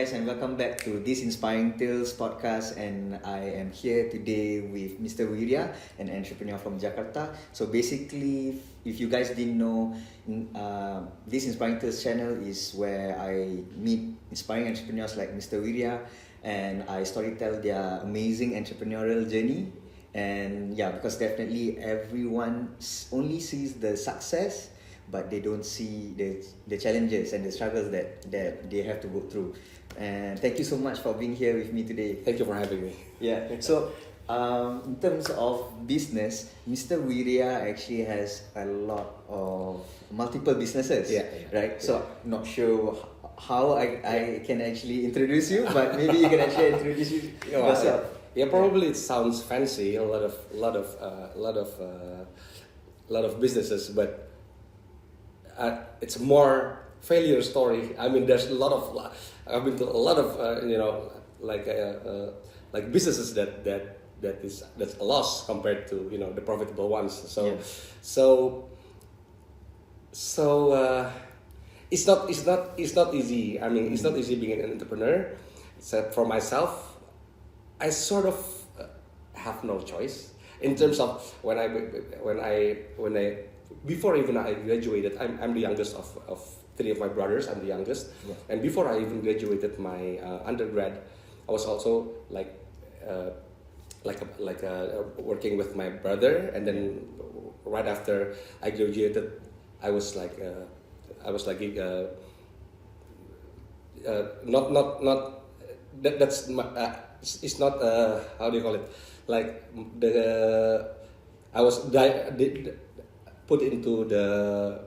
guys, and welcome back to this Inspiring Tales podcast. And I am here today with Mr. Wirya, an entrepreneur from Jakarta. So basically, if you guys didn't know, this Inspiring Tales channel is where I meet inspiring entrepreneurs like Mr. Wirya, and I storytell their amazing entrepreneurial journey. And yeah, because definitely everyone only sees the success, but they don't see the challenges and the struggles that they have to go through. And thank you so much for being here with me today. Thank you for having me. Yeah. So, in terms of business, Mr. Wiriah actually has a lot of multiple businesses. Right. So, not sure how I can actually introduce you, but maybe you can actually introduce yourself. Yeah, probably it sounds fancy, a lot of businesses, but it's more failure story. I mean, there's a lot of I've been to a lot of like businesses that's a loss compared to the profitable ones. So it's not easy. I mean, it's not easy being an entrepreneur. So for myself, I sort of have no choice in terms of when I before even I graduated. I'm the youngest of three of my brothers. I'm the youngest, and before I even graduated my undergrad, I was also working with my brother, and then right after I graduated, I was that's it's not how do you call it, like I was put into the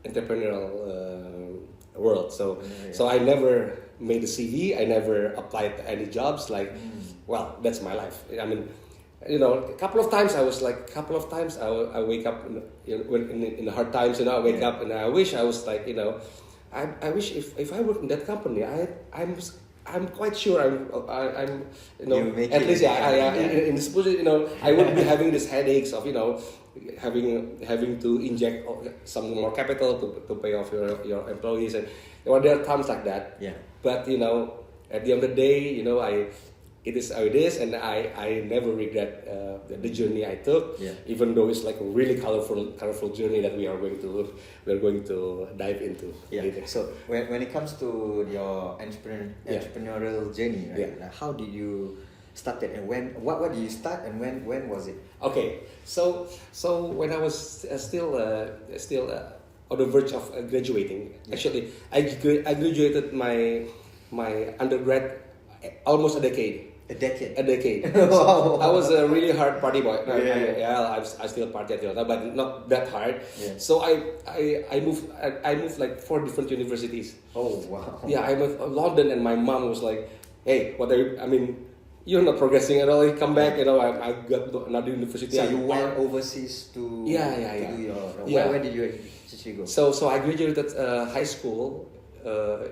entrepreneurial world. So I never made a CV. I never applied to any jobs. Well, that's my life. I mean, a couple of times I wake up in hard times. I wake up and I wish I was I wish if I worked in that company, I'm quite sure I'm at least in this position, I wouldn't be having these headaches of having to inject some more capital to pay off your employees, and there are times like that. But at the end of the day, it is how it is, and I never regret the journey I took, even though it's like a really colorful journey that we are going to dive into later. So when it comes to your entrepreneurial journey, right? Like, how did you start it, and what did you start, and when was it? Okay, so when I was still on the verge of graduating, actually I graduated my undergrad almost a decade. A decade. So I was a really hard party boy. I still party until now, but not that hard. So I moved like 4 different universities. Oh wow. Yeah, I went to London, and my mom was like, "Hey, what are you? I mean, you're not progressing at all. You come back, I got to another university." So you went overseas to do your where did you actually go? So I graduated high school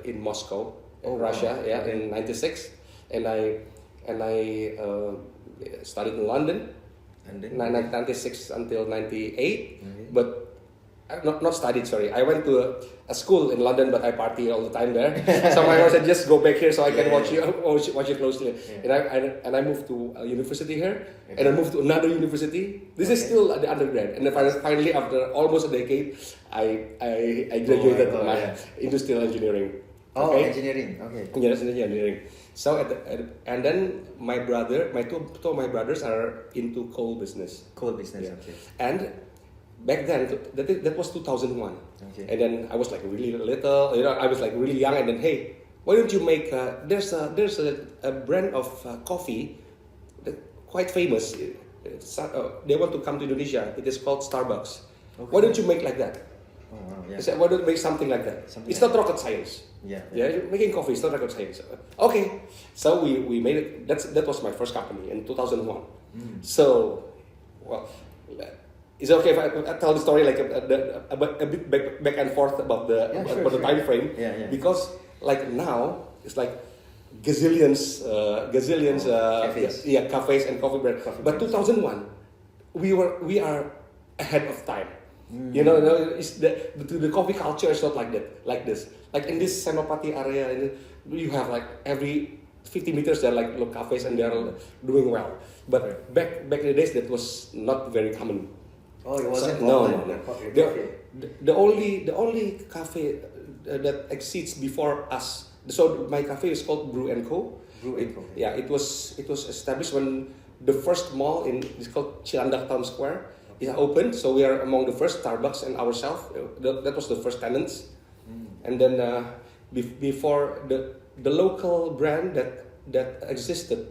in Moscow, Russia, in '96, and I studied in London, and then 96 until 98. But not studied. Sorry, I went to a school in London, but I party all the time there. So my mom said, "Just go back here so I can watch you closely." And I moved to a university here, and I moved to another university. This is still the undergrad, and then finally after almost a decade, I graduated my industrial engineering. Engineering. Okay. Yes, engineering. So and then my two of my brothers are into coal business. Okay. And back then, that was 2001. Okay. And then I was like really little, I was like really young. And then, hey, why don't you make? There's a brand of coffee that quite famous. They want to come to Indonesia. It is called Starbucks. Okay. Why don't you make like that? Oh, wow, I said, why don't you make something like that? It's not rocket science. Making coffee is not rocket science. Okay, so we made it. That was my first company in 2001. So, well, is it okay if I tell the story like a bit back and forth about the time frame? Because like now it's like gazillions cafes and coffee brand. But 2001, we are ahead of time. It's the coffee culture is not like that, like this. Like in this Senopati area, you have like every 50 meters there are like little cafes and they are doing well. But back in the days that was not very common. Oh, it wasn't No. The only cafe that exists before us. So my cafe is called Brew and Co. Brew and Co. Yeah, it was established when the first mall it's called Cilandak Town Square. Is opened, so we are among the first, Starbucks and ourselves. That was the first tenants, and then before the local brand that existed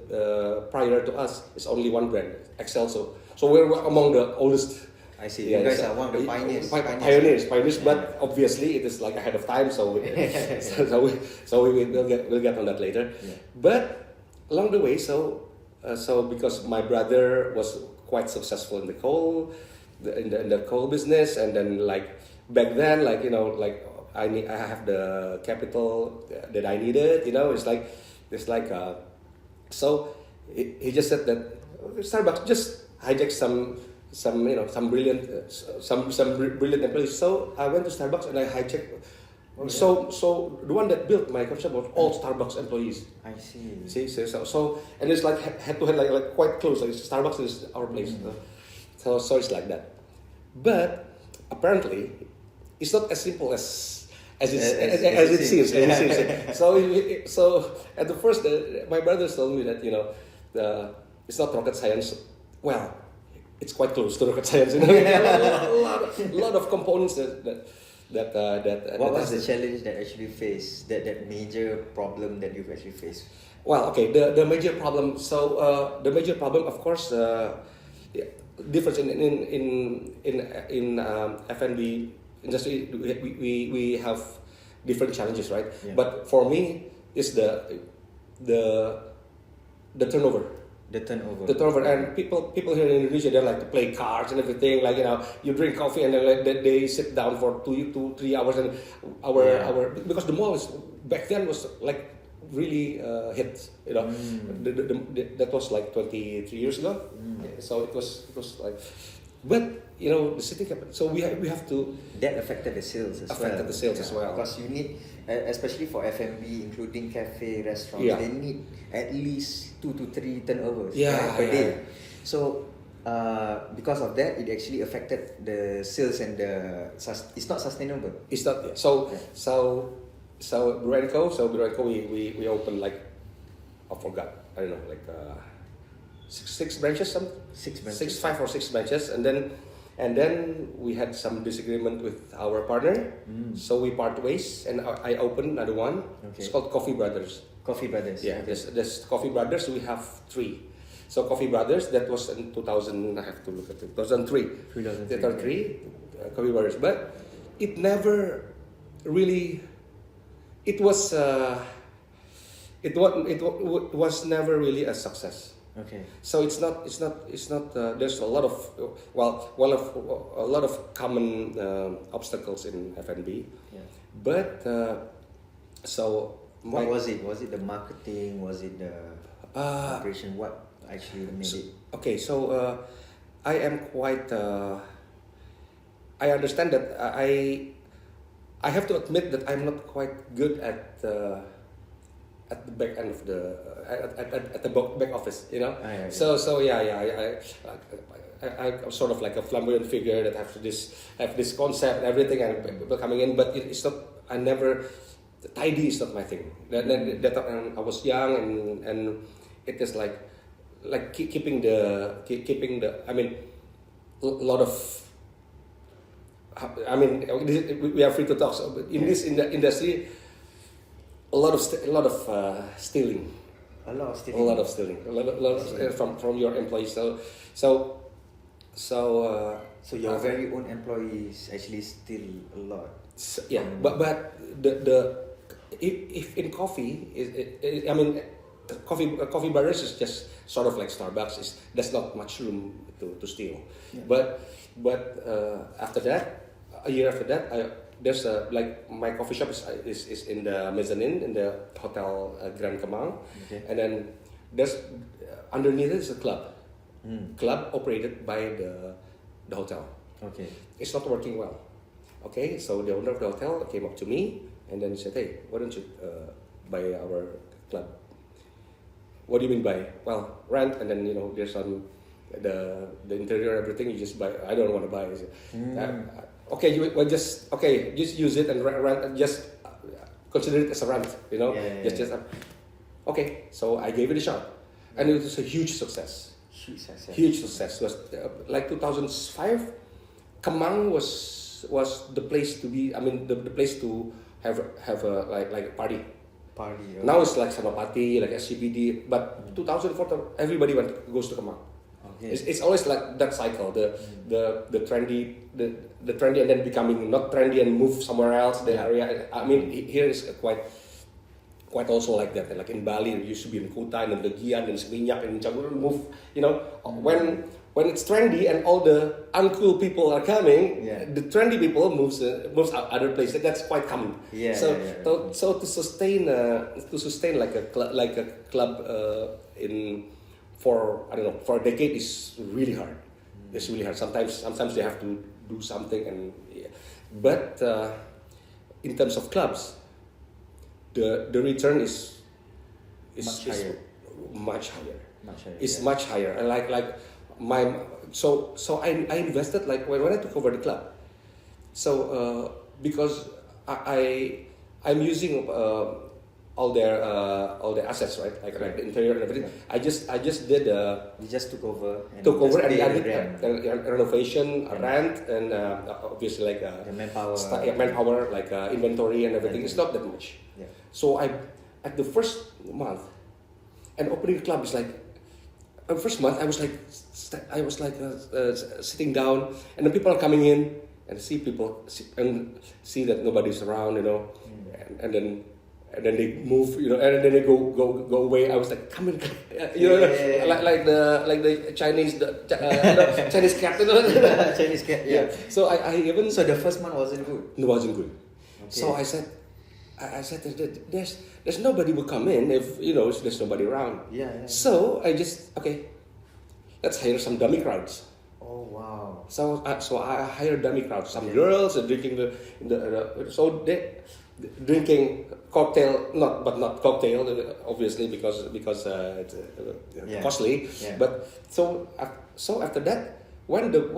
prior to us is only one brand, Excelso. So we're among the oldest. I see. You guys are one of the pioneers. Pioneers. But obviously it is like ahead of time, so we'll get on that later. Yeah. But along the way, so because my brother was quite successful in the coal business, and then like back then, like I have the capital that I needed. So he just said that Starbucks just hijacked some brilliant employees. So I went to Starbucks and I hijacked. So the one that built my coffee shop was all Starbucks employees. I see. See, so and it's like head to head, like quite close. Like Starbucks is our place. So it's like that. But apparently, it's not as simple as it seems. So at the first, my brothers told me that it's not rocket science. Well, it's quite close to rocket science. A lot of components that. What was the challenge that actually faced, that major problem that you've actually faced? Well, okay, the major problem. So the major problem, of course, difference in F&B industry. We have different challenges, right? Yeah. But for me, is the turnover. The turnover. The turnover, and people here in Indonesia, they like to play cards and everything. Like you drink coffee and then they sit down for 2-3 hours, and our because the mall back then was like really hit. That was like 23 years ago. So it was like, but the city capital. So we have to. That affected the sales as well. Because you need, especially for F&B, including cafe, restaurants, they need at least 2 to 3 turnovers per day. So because of that, it actually affected the sales and it's not sustainable. It's not. So Wiriah & Co. So Wiriah & Co. We opened like, I forgot. I don't know, like six branches, some 5 or 6 branches, and then we had some disagreement with our partner. So we part ways, and I opened another one. Okay. It's called Coffee Brothers. Coffee Brothers. Yeah, there's Coffee Brothers. We have 3. So Coffee Brothers, that was in 2000. I have to look at it. 2003. 2003. Coffee Brothers, but it never really. It was never really a success. Okay. So it's not. There's a lot of common obstacles in F&B. Yeah. But so. What was it? Was it the marketing? Was it the operation? What actually made it? Okay, so I am quite. I understand that I have to admit that I'm not quite good at the back end of the at the back office, So I'm sort of like a flamboyant figure that have this concept and everything, and people coming in, but it's not. I never. Tidy is not my thing. That I was young, and it is like keeping the. I mean, a lot of. I mean, we are free to talk. So in the industry, a lot of stealing. A lot of stealing. A lot of from your employees. So your very own employees actually steal a lot. So, yeah, but if in coffee, I mean, coffee brothers is just sort of like Starbucks. There's not much room to steal. Yeah. But after that, a year after that, there's like my coffee shop is in the mezzanine in the Hotel Grand Kemang, and then there's underneath it is a club operated by the hotel. Okay. It's not working well. Okay, so the owner of the hotel came up to me and then he said, "Hey, why don't you buy our club?" What do you mean by? Well, rent, and then there's some the interior, everything. You just buy. I don't want to buy. Okay, just use it and rent, and just consider it as a rent. Okay. So I gave it a shot, and it was a huge success. Huge success. It was like 2005. Kemang was the place to be. I mean, the place to have a like a party. Okay. Now it's like Samapati, like SCPD, but 2004 everybody goes to Kemang. Okay. It's always like that cycle, the trendy, the trendy and then becoming not trendy and move somewhere else. The area. I mean, here is quite also like that. Like in Bali, it used to be in Kuta and in Legian and Seminyak and Cabur move. When it's trendy and all the uncool people are coming, the trendy people moves out other places. That's quite common. So to sustain like a club for a decade is really hard. It's really hard. Sometimes they have to do something but in terms of clubs, the return is much higher. It's much higher. And like so I invested like when I took over the club. So because I'm using all their assets, right? Like the interior and everything. I just did. You just took over. And I did renovation, rent, and obviously like the manpower. Manpower, like inventory and everything. It's not that much. Yeah. So at the first month, and opening the club is like. First month I was like sitting down, and then people are coming in and see that nobody's around, and then they move, and then they go away. I was like, come in, like the Chinese Chinese cat, Chinese cat. Yeah. So I even the first month wasn't good. It wasn't good. Okay. So I said there's nobody will come in if there's nobody around. Yeah. So I just let's hire some dummy crowds. Oh wow. So I hired dummy crowds. Some girls are drinking so they drinking cocktail, not cocktail obviously because it's costly. Yeah. But so after that, when the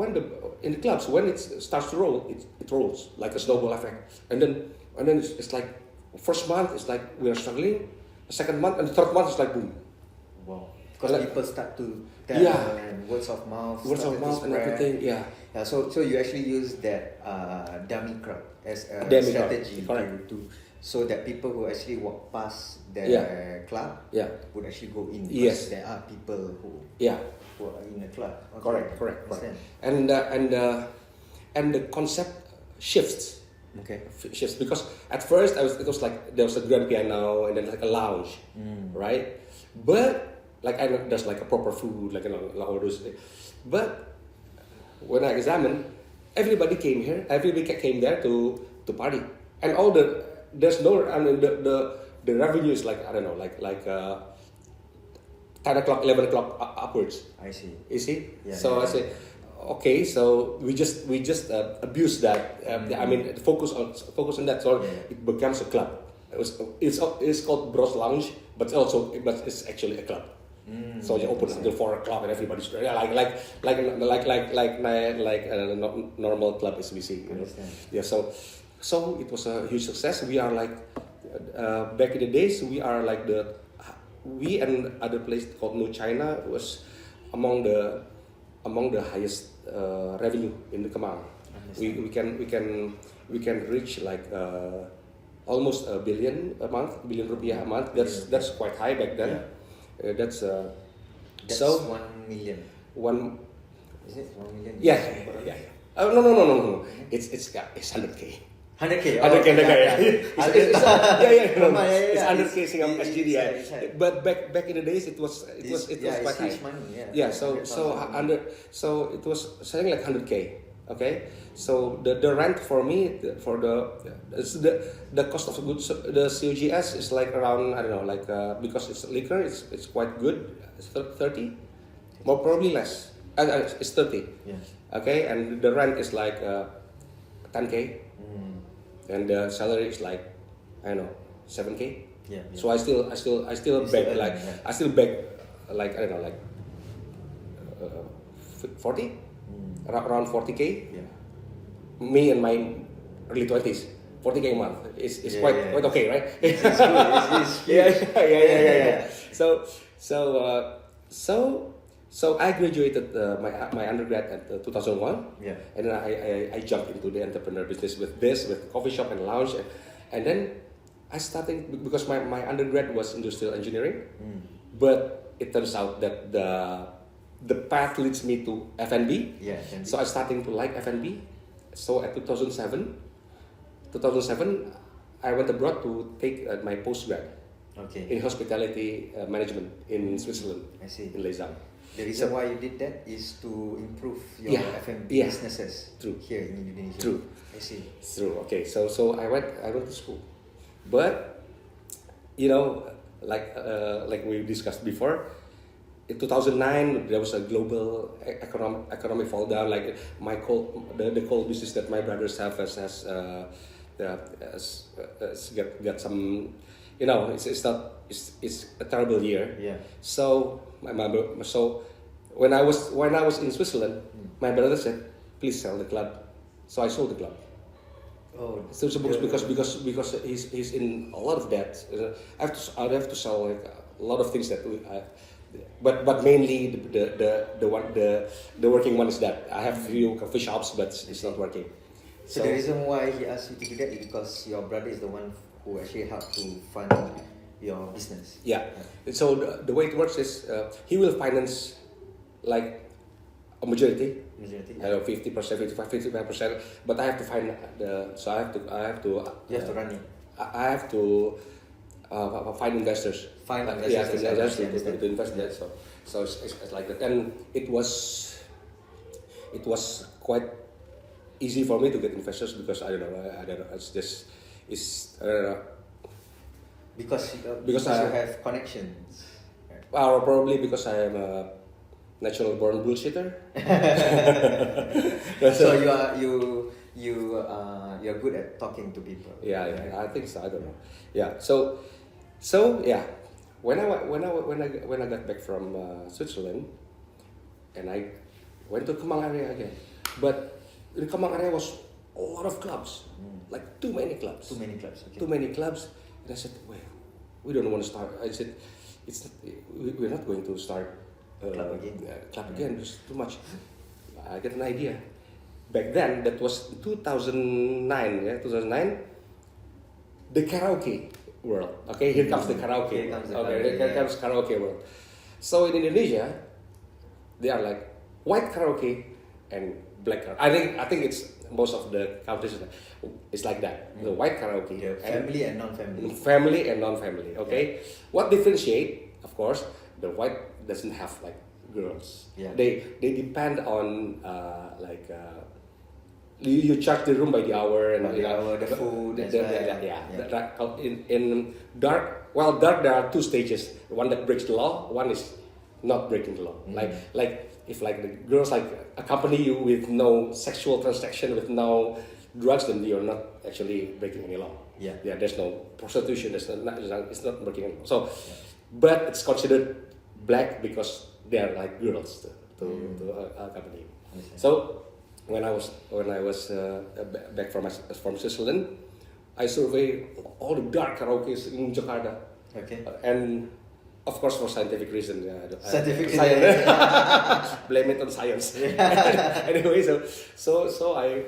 in the clubs when it starts to roll, it rolls like a snowball effect, and then it's like. First month is like we are struggling. The second month and the third month is like boom. Wow. Because people start to tell and words of mouth and everything. Yeah. So you actually use that dummy crowd as a strategy to so that people who actually walk past the club would actually go in because there are people who are in the club. Okay. Correct. And the concept shifts. Okay. Shifts because at first it was like there was a grand piano and then like a lounge, right? But like there's like a proper food, like all those. But when I examined, everybody came here. Everybody came there to party, and there's no. I mean the revenue is like I don't know, like 10 o'clock, 11 o'clock upwards. I see. You see? Yeah, so I say. Okay, so we just abuse that. I mean, focus on that. So it becomes a club. It's called Bros Lounge, but it's actually a club. So you open until 4 o'clock and everybody's like a normal club as we see. Yeah. So it was a huge success. We are like back in the days. We and other place called New China was among the highest revenue in the Kemang. We can reach like almost $1 billion a month, $1 billion a month. That's quite high back then. That's 1 million. Is it 1 million? Yeah. No. It's 100K. 100K. It's 100K Singapore SGD. But back in the days, it was quite high. Money, So it was selling like 100K. Okay, so the rent for me for the cost of goods, the COGS is like around I don't know, like because it's liquor, it's quite good. It's 30, more probably less. It's 30. Yeah. Okay, and the rent is like 10K, and the salary is like, I don't know, 7K. Yeah. So I still You beg still like earn, yeah. I still beg like, I don't know, like 40, around 40K. Yeah. Me and my early 20s, 40K a month is quite okay, right? It's good. It's Yeah. So I graduated my undergrad at 2001. Yeah. And then I jumped into the entrepreneur business with coffee shop and lounge, and then I started because my undergrad was industrial engineering, but it turns out that the path leads me to F&B. Yeah. F&B. So I starting to like F&B. So at 2007, I went abroad to take my postgrad Okay. in hospitality management in Switzerland, I see. in Lausanne. The reason why you did that is to improve your Yeah. F&B Yeah. businesses True. here in Indonesia. True. I see. It's true. Okay, so I went to school, but you know, like we discussed before, in 2009 there was a global economic fall down. Like the coal business that my brothers have has got some, you know, it's a terrible year. Yeah. So when I was in Switzerland, my brother said, please sell the club. So I sold the club. Oh. So because he's in a lot of debt. I have to sell like a lot of things that but mainly the working one is that I have few coffee shops, but it's not working. So the reason why he asked you to do that is because your brother is the one who actually helped to fund your business. Yeah. So the way it works is he will finance like a majority. I know 50%, 55%, but I have to find so I have to You have to run it. I have to find investors. Find Yeah, investors. to invest in that. So it's like that, and it was quite easy for me to get investors because I don't know. It's just I don't know. Because Because you I- have connections. Or probably because I am a natural born bullshitter. So you're good at talking to people. Yeah, I think so. I don't know. Yeah, so yeah, when I got back from Switzerland, and I went to Kemang area again, but in Kemang area was a lot of clubs, like too many clubs. Too many clubs. Okay. Too many clubs, and I said, "Wait, we don't want to start." I said, we're not going to start Club again. Club again. It's too much." I get an idea. Back then, that was 2009. Yeah, 2009. The karaoke world. Okay, here comes the karaoke. Here comes the okay, karaoke, here yeah. comes karaoke world. So in Indonesia, they are like white karaoke and black karaoke. I think it's most of the countries. It's like that. The white karaoke. Yeah, family and non-family. Family and non-family. Okay, what differentiate? Of course, the white doesn't have like girls. Yeah. They depend on you charge the room by the hour and By the hour, the food, as well. Yeah. In dark, there are two stages. One that breaks the law. One is not breaking the law. Like if like the girls like accompany you with no sexual transaction, with no drugs, then you're not actually breaking any law. Yeah. There's no prostitution. It's not breaking any law. So, but it's considered black because they are like girls to accompany you. So when I was back from Switzerland, I surveyed all the dark karaoke's in Jakarta. Okay. And of course for scientific reason. Scientific reason. Science. Blame it on science. Anyway, so I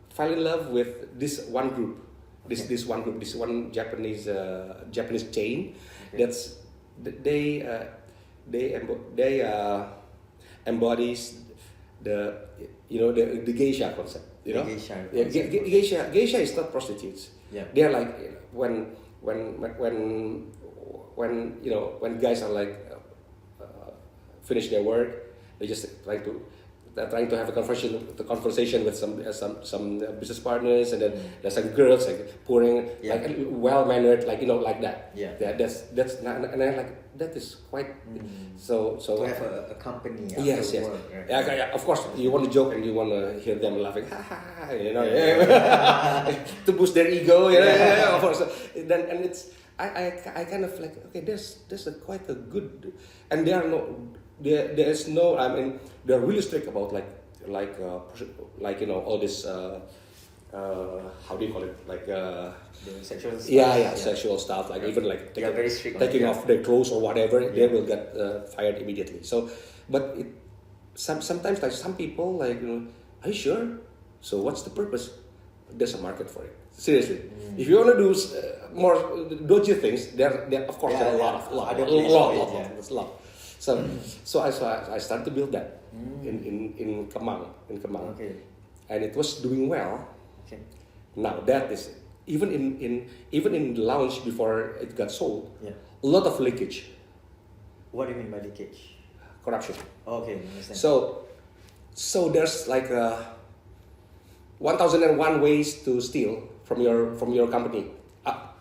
fell in love with this one group. This one Japanese chain. Okay. That's they embodies the geisha concept. You know, The geisha is not prostitutes. Yeah. They are like when guys are like finish their work, they just try to trying to have a conversation with some business partners, and then there's some girls like pouring like well mannered, like like that. That's not, and I like that is quite so to have a company after yes work, right? yeah, of course you want to joke and you want to hear them laughing, ha ha ha, to boost their ego, of course. Then and it's I kind of like, okay, there's quite a good, and there is no, I mean, they're really strict about all this how do you call it, like the sexual stuff. Sexual stuff, like even like very strict taking off their clothes or whatever, they will get fired immediately. So but sometimes like some people like, are you sure? So what's the purpose? There's a market for it. Seriously, if you want to do more dodgy things, there of course there are a lot. So I started to build that in Kemang, Okay. and it was doing well. Okay. Now that is even in the launch before it got sold, a lot of leakage. What do you mean by leakage? Corruption. Okay, understand. So there's like 1001 ways to steal from your company,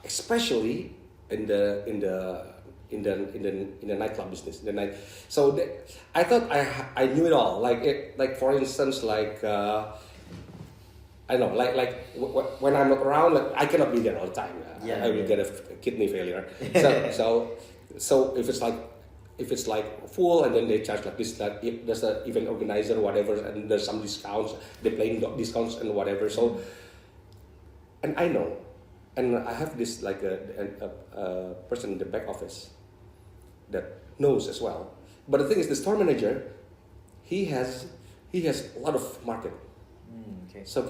especially in the nightclub business. So I thought I knew it all. Like for instance, like I know, when I'm not around, like, I cannot be there all the time. I will get a kidney failure. So if it's like full, and then they charge like this, like if there's an event organizer or whatever, and there's some discounts, they're playing discounts and whatever. So, and I know, and I have this like a person in the back office that knows as well. But the thing is, the store manager, he has a lot of market. Okay. So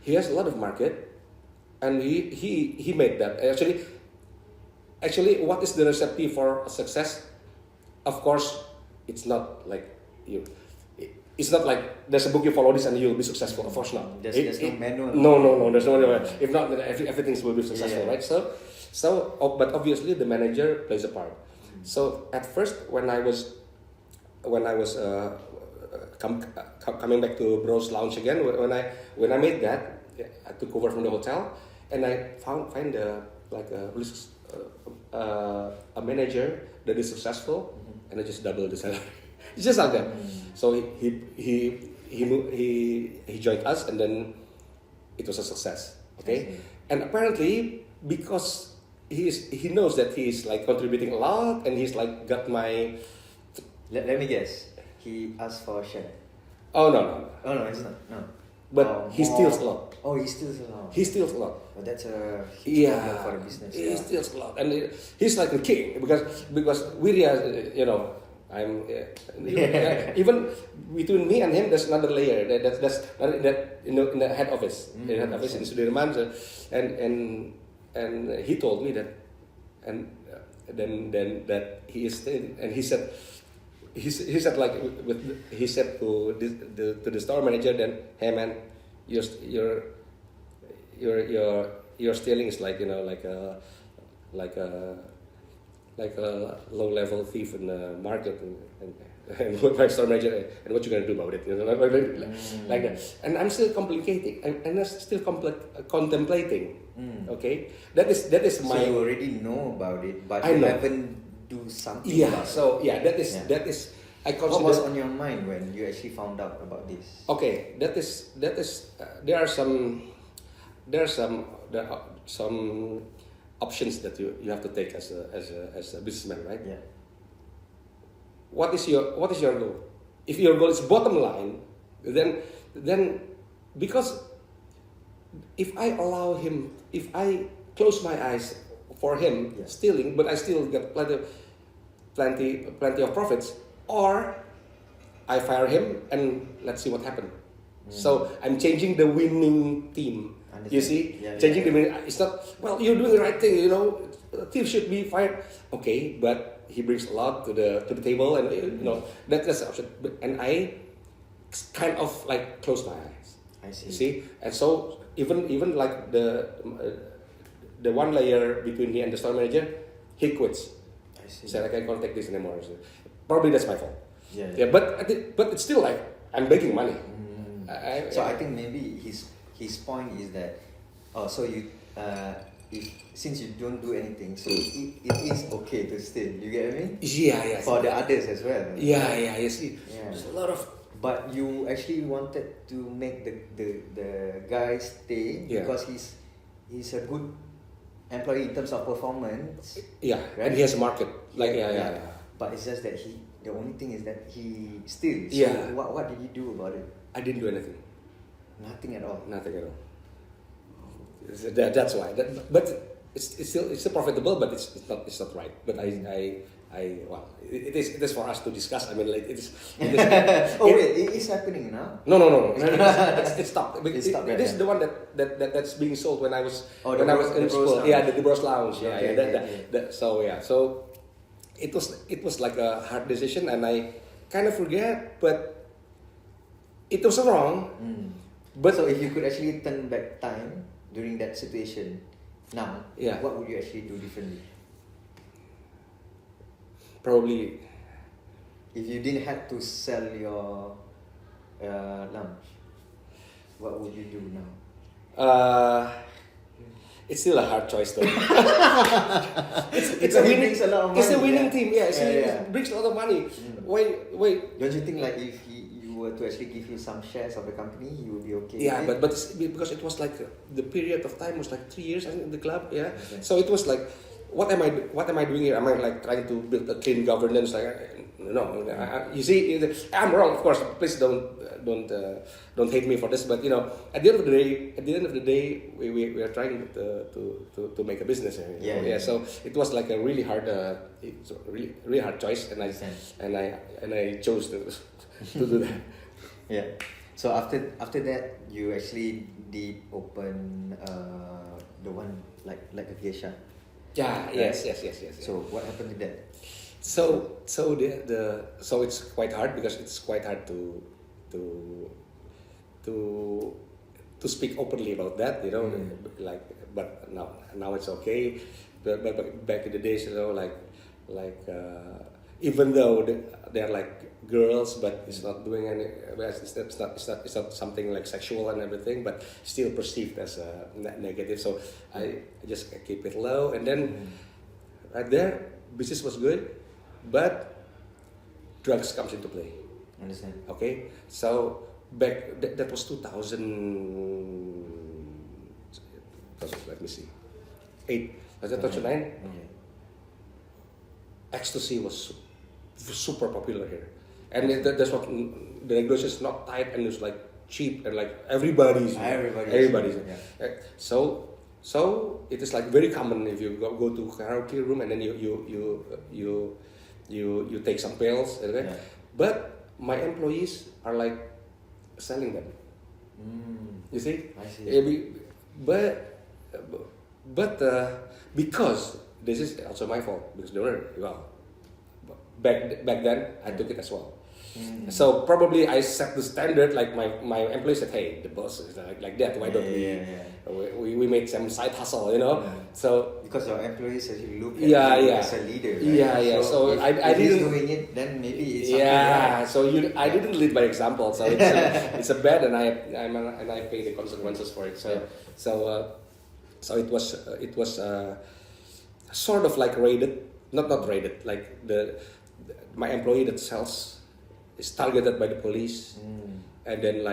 he has a lot of market, and he made that actually what is the recipe for success? Of course, it's not like it's not like there's a book you follow this and you'll be successful. Of course not. There's no manual. No. There's no manual. If not, then everything will be successful, right? But obviously the manager plays a part. So at first, when I was coming back to Bros Lounge again, when I made that, I took over from the hotel, and I find a manager that is successful, and I just doubled the salary. It's just like that. So he joined us, and then it was a success. Okay, and apparently because he knows that he's like contributing a lot, and he's like got my. Let me guess. He asked for a share. Oh no. Oh no, it's not. No. But he steals a lot. Oh, he steals a lot. He steals a lot. Well, that's a huge problem for the business. He steals a lot, and he's like the king because Wiriah, I'm even between me and him, there's another layer that in the head office, in the head office in Sudirman, and he told me that, and then that he is staying, and he said. He said to the store manager, then, hey man, your stealing is like like a low level thief in the market, and my store manager, and what you gonna do about it, like that. And I'm still complicating, and I'm still contemplating. Okay, that is my. So you already know about it, but you haven't do something. That is. I consider. What was on your mind when you actually found out about this? Okay, that is. There are some options that you have to take as a businessman, right? Yeah. What is your goal? If your goal is bottom line, then because if I close my eyes for him stealing, but I still get plenty of profits, or I fire him and let's see what happens. So I'm changing the winning team. You see, changing the winning. It's not, well, you're doing the right thing. The thief should be fired. Okay, but he brings a lot to the table, and that's the option. And I kind of like close my eyes. I see. You see, and so even like the one layer between me and the store manager, he quits. I see. Said I can't contact this anymore. So probably that's my fault. Yeah. But it's still like I'm making money. So I think maybe his point is that, so you if since you don't do anything, so it is okay to stay. You get what I mean? Yeah. For the others as well. Yeah. You see, Yeah. there's a lot of. But you actually wanted to make the guy stay because he's a good employee in terms of performance. Yeah, right? and he has a market. Like yeah. But it's just that the only thing is that he still. So Yeah. what did you do about it? I didn't do anything. Nothing at all. Nothing at all. That's why. But it's still profitable, but it's not right. But well, it is for us to discuss. I mean, like it is. Wait, it is happening now. No. It's stopped. It's stopped, This is the one that's being sold when I was in school. Lounge. Yeah, the Bros Lounge. Yeah, Okay. So it was like a hard decision, and I kind of forget, but it was wrong. But so if you could actually turn back time during that situation now, what would you actually do differently? Probably, if you didn't have to sell your lounge, what would you do now? it's still a hard choice though. it's a a winning. brings a lot of money. It's a winning team. Yeah, Yeah. it brings a lot of money. Wait. Don't you think like if you were to actually give you some shares of the company, you would be okay? Yeah, with it? but because it was like the period of time was like 3 years, I think, in the club. Yeah, Okay. so it was like, what am I doing here? Am I like trying to build a clean governance? Like, no, you see, I'm wrong, of course. Please don't hate me for this. But at the end of the day, we are trying to make a business here. Yeah. So it was like a really hard, really hard choice, and I chose to do that. Yeah. So after that, you actually did open the one like a geisha. Yeah. Right? Yes. So what happened to that? So it's quite hard because it's quite hard to speak openly about that, like, but now it's okay. But back in the days, even though they're like girls, but it's not doing any. It's not something like sexual and everything, but still perceived as a negative. So I just keep it low, and then right there, business was good, but drugs comes into play. Understand? Okay, so back that was 2000. Let me see, 8. Was that 2009? Okay. Ecstasy was super popular here, and that's what the regulation is not tight, and it's like cheap, and like everybody's. Yeah. So it is like very common if you go to karaoke room and then you take some pills, okay? Yeah. But my employees are like selling them. You see? I see. But because this is also my fault, because the owner, back then I took it as well. So probably I set the standard, like my employees said, hey, the boss is like that, why don't we make some side hustle, So because your employees actually look at you as a leader, right? Yeah. So if, I if he's didn't doing it, then maybe it's something right. So I didn't lead by example, so it's a bad, and I pay the consequences for it. So it was sort of like raided, not raided, like my employee that sells is targeted by the police, and then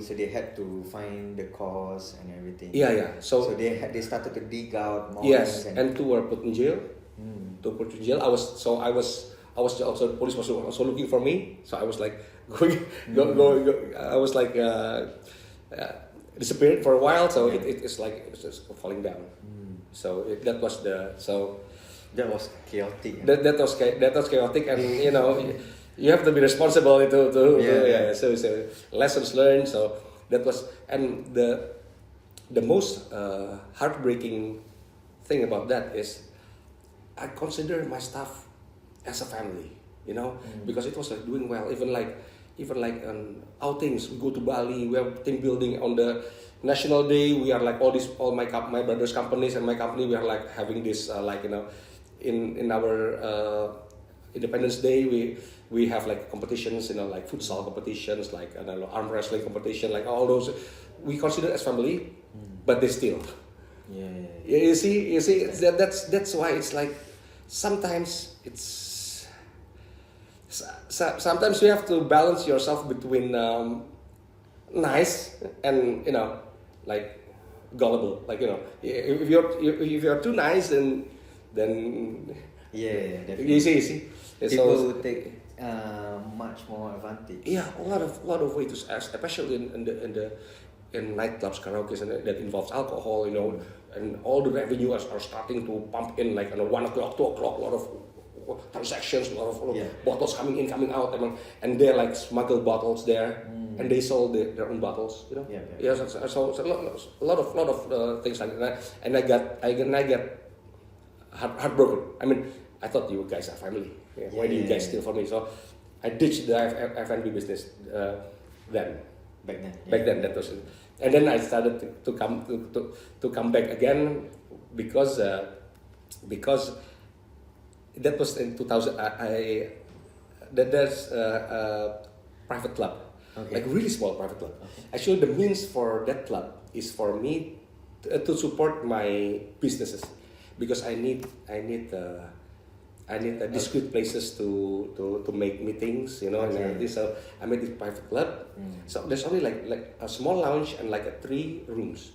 So they had to find the cause and everything. Yeah. So they started to dig out more. yes, and 2 were put in jail. 2 put in jail. I was also, the police was also looking for me. So I was like going. I was like disappeared for a while. So it's like it's just falling down. So that was That was chaotic. That was chaotic, and you have to be responsible So lessons learned. So that was, and the most heartbreaking thing about that is I consider my staff as a family, because it was like doing well. Even like outings, we go to Bali, we have team building on the National Day. We are like all my brother's companies and my company. We are like having this in our Independence Day, we have like competitions, like futsal competitions, like I don't know, arm wrestling competition, like all those. We consider as family, but they still. Yeah. You see, that's why it's like sometimes it's sometimes you have to balance yourself between nice and like gullible. Like if you're too nice, then definitely. you see. People will take much more advantage. Yeah, a lot of ways to ask, especially in nightclubs, karaoke, and that involves alcohol, and all the revenue are starting to pump in, like 1 o'clock, 2 o'clock, a lot of transactions, a lot of bottles coming in, coming out, and they're like smuggle bottles there, and they sold their own bottles, Yeah, so a lot of things like that, and I get heartbroken. I mean, I thought you guys are family. Why do you guys steal from me? So I ditched the F&B business then. Back then, that was it. And then I started to come back again because that was in 2000. There's a private club, like really small private club. Actually, the means for that club is for me to support my businesses, because I need discrete places to make meetings, and everything. So I made this private club. So there's only like a small lounge and like 3 rooms,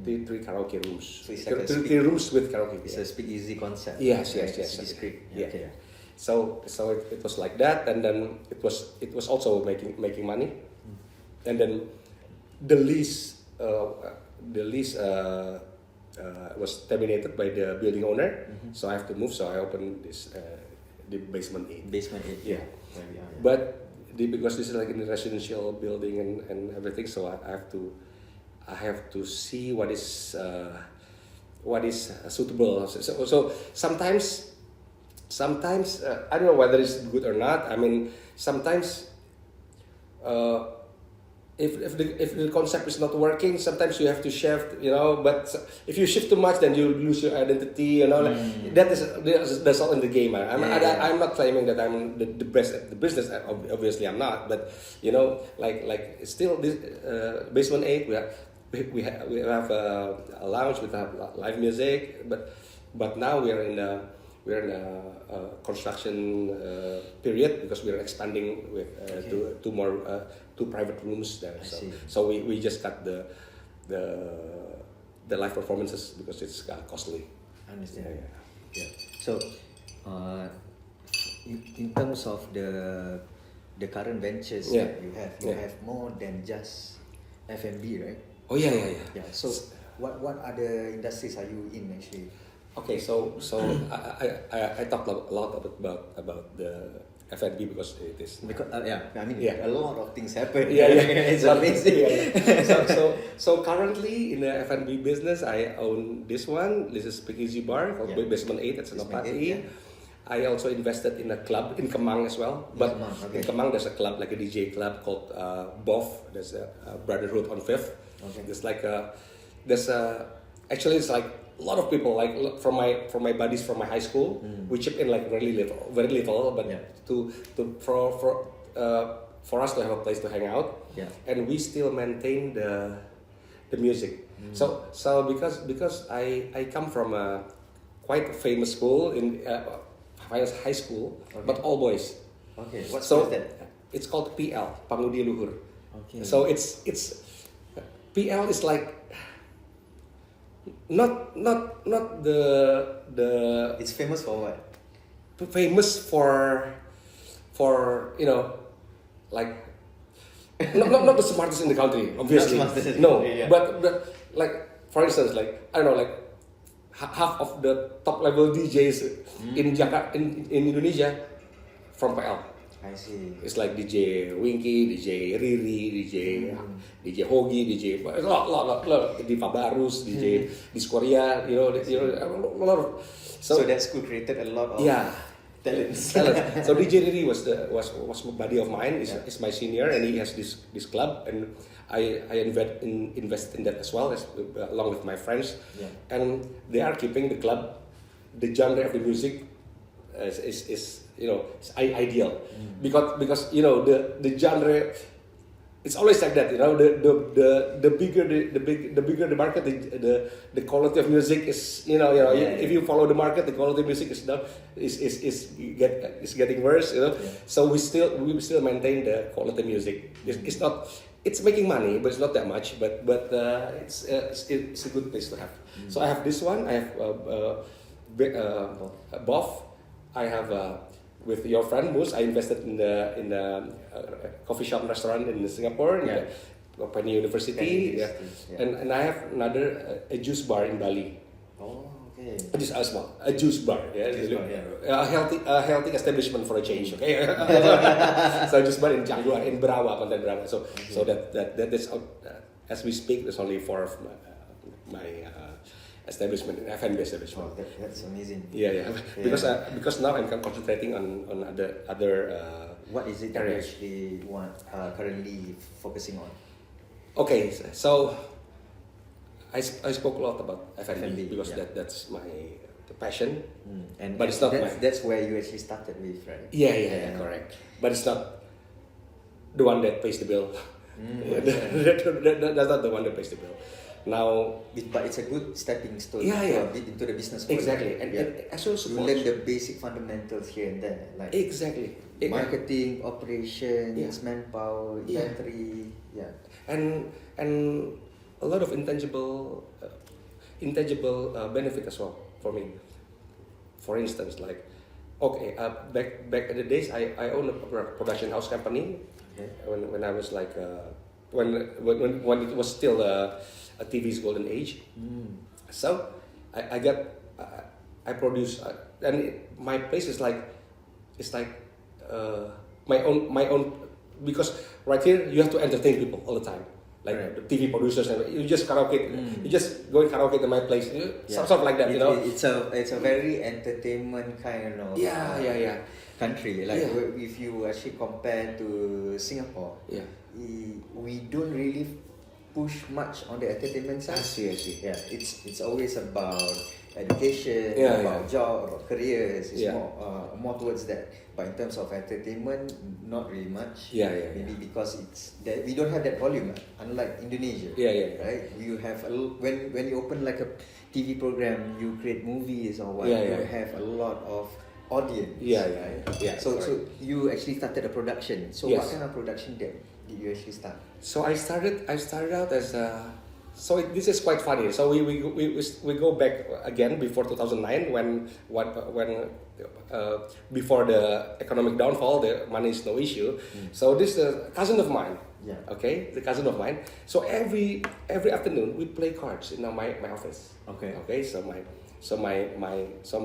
three karaoke rooms. So it's like three rooms with karaoke. It's a speakeasy concept. Yes. Discrete. Yeah. Okay. So it was like that, and then it was also making money, and then the lease was terminated by the building owner, so I have to move. So I opened this the basement 8. Basement 8. Yeah. Where we are, yeah. But because this is like in a residential building and everything, so I have to see what is suitable. So sometimes I don't know whether it's good or not. I mean, sometimes. If the concept is not working, sometimes you have to shift, But if you shift too much, then you lose your identity, That's all in the game. I'm not claiming that I'm the best at the business. Obviously, I'm not. But like still, this basement 8, we have a lounge, we have live music, but now we're in a construction period, because we're expanding with two private rooms there. So we just cut the live performances because it's costly. I understand. Yeah. So, in terms of the current ventures that you have more than just F&B, right? Oh yeah. So, what other industries are you in actually? Okay, so I talked a lot about the F&B because it is a lot of things happen. It's amazing. So currently in the F&B business, I own this one. This is Speakeasy Bar called Basement 8. It's an Opati. I also invested in a club in Kemang as well. But in Kemang, there's a club, like a DJ club called BOF. There's a Brotherhood on 5th. Actually it's like a lot of people, like from my buddies from my high school. We chip in like very little, but for us to have a place to hang out, and we still maintain the music. So because I come from a quite famous school in high school, but all boys. Okay, what's that? It's called PL, Pangudi Luhur. Okay. So it's PL is like not the It's famous for what? Famous for like not the smartest in the country, obviously. But like, for instance, like I don't know, like half of the top level DJs in Jakarta in Indonesia from PL. I see. It's like DJ Winky, DJ Riri, DJ Hogi, DJ a lot Diva Barus, DJ Discoria, a lot of. So that school created a lot of talents. So DJ Riri was a buddy of mine. Is my senior, and he has this club, and I invest in that as well, along with my friends. And they are keeping the club. The genre of the music is it's ideal because the genre. It's always like that, the bigger the bigger the market, the quality of music is, if you follow the market, the quality of music is getting worse, So we still maintain the quality of music. It's making money, but it's not that much. But it's a good place to have. So I have this one. I have BOF. I have. With your friend Mus, I invested in the coffee shop and restaurant in Singapore, in the Penny University, and I have another a juice bar in Bali. Oh, okay. Just a juice bar, a healthy establishment for a change. Okay, so juice bar in Jaguar, in Berawa, Pantai Berawa. So that is as we speak, there's only 4 of my establishment, F&B establishment. Oh, that's amazing. Yeah. Because now I'm concentrating on other. What is it that you actually currently focusing on? Okay, so I spoke a lot about F&B because that's my passion. But it's not that's where you actually started with, right? Yeah, correct. But it's not the one that pays the bill. That's not the one that pays the bill. Now, but it's a good stepping stone into the business world. Exactly, and actually you learn the basic fundamentals here and there, like marketing, operations, manpower, inventory, and a lot of intangible benefit as well for me. For instance, like back in the days, I owned a production house company when I was like when it was still a TV's golden age. So I produce and my place is like my own because right here you have to entertain people all the time, like the TV producers, and you just karaoke, you just go in karaoke to my place, something like that. It's a very entertainment kind of country. Like if you actually compare to Singapore, we don't really push much on the entertainment side. I see. Yeah, it's always about education, about job, about careers. It's more towards that. But in terms of entertainment, not really much. Maybe because we don't have that volume, unlike Indonesia. Right? You have when you open like a TV program, you create movies or what. You have a lot of audience. So you actually started a production. So what kind of production did you actually start? So I started out as so this is quite funny. So we go back again before 2009 when before the economic downfall, the money is no issue. So this is a cousin of mine. The cousin of mine. So every afternoon we play cards in my office. So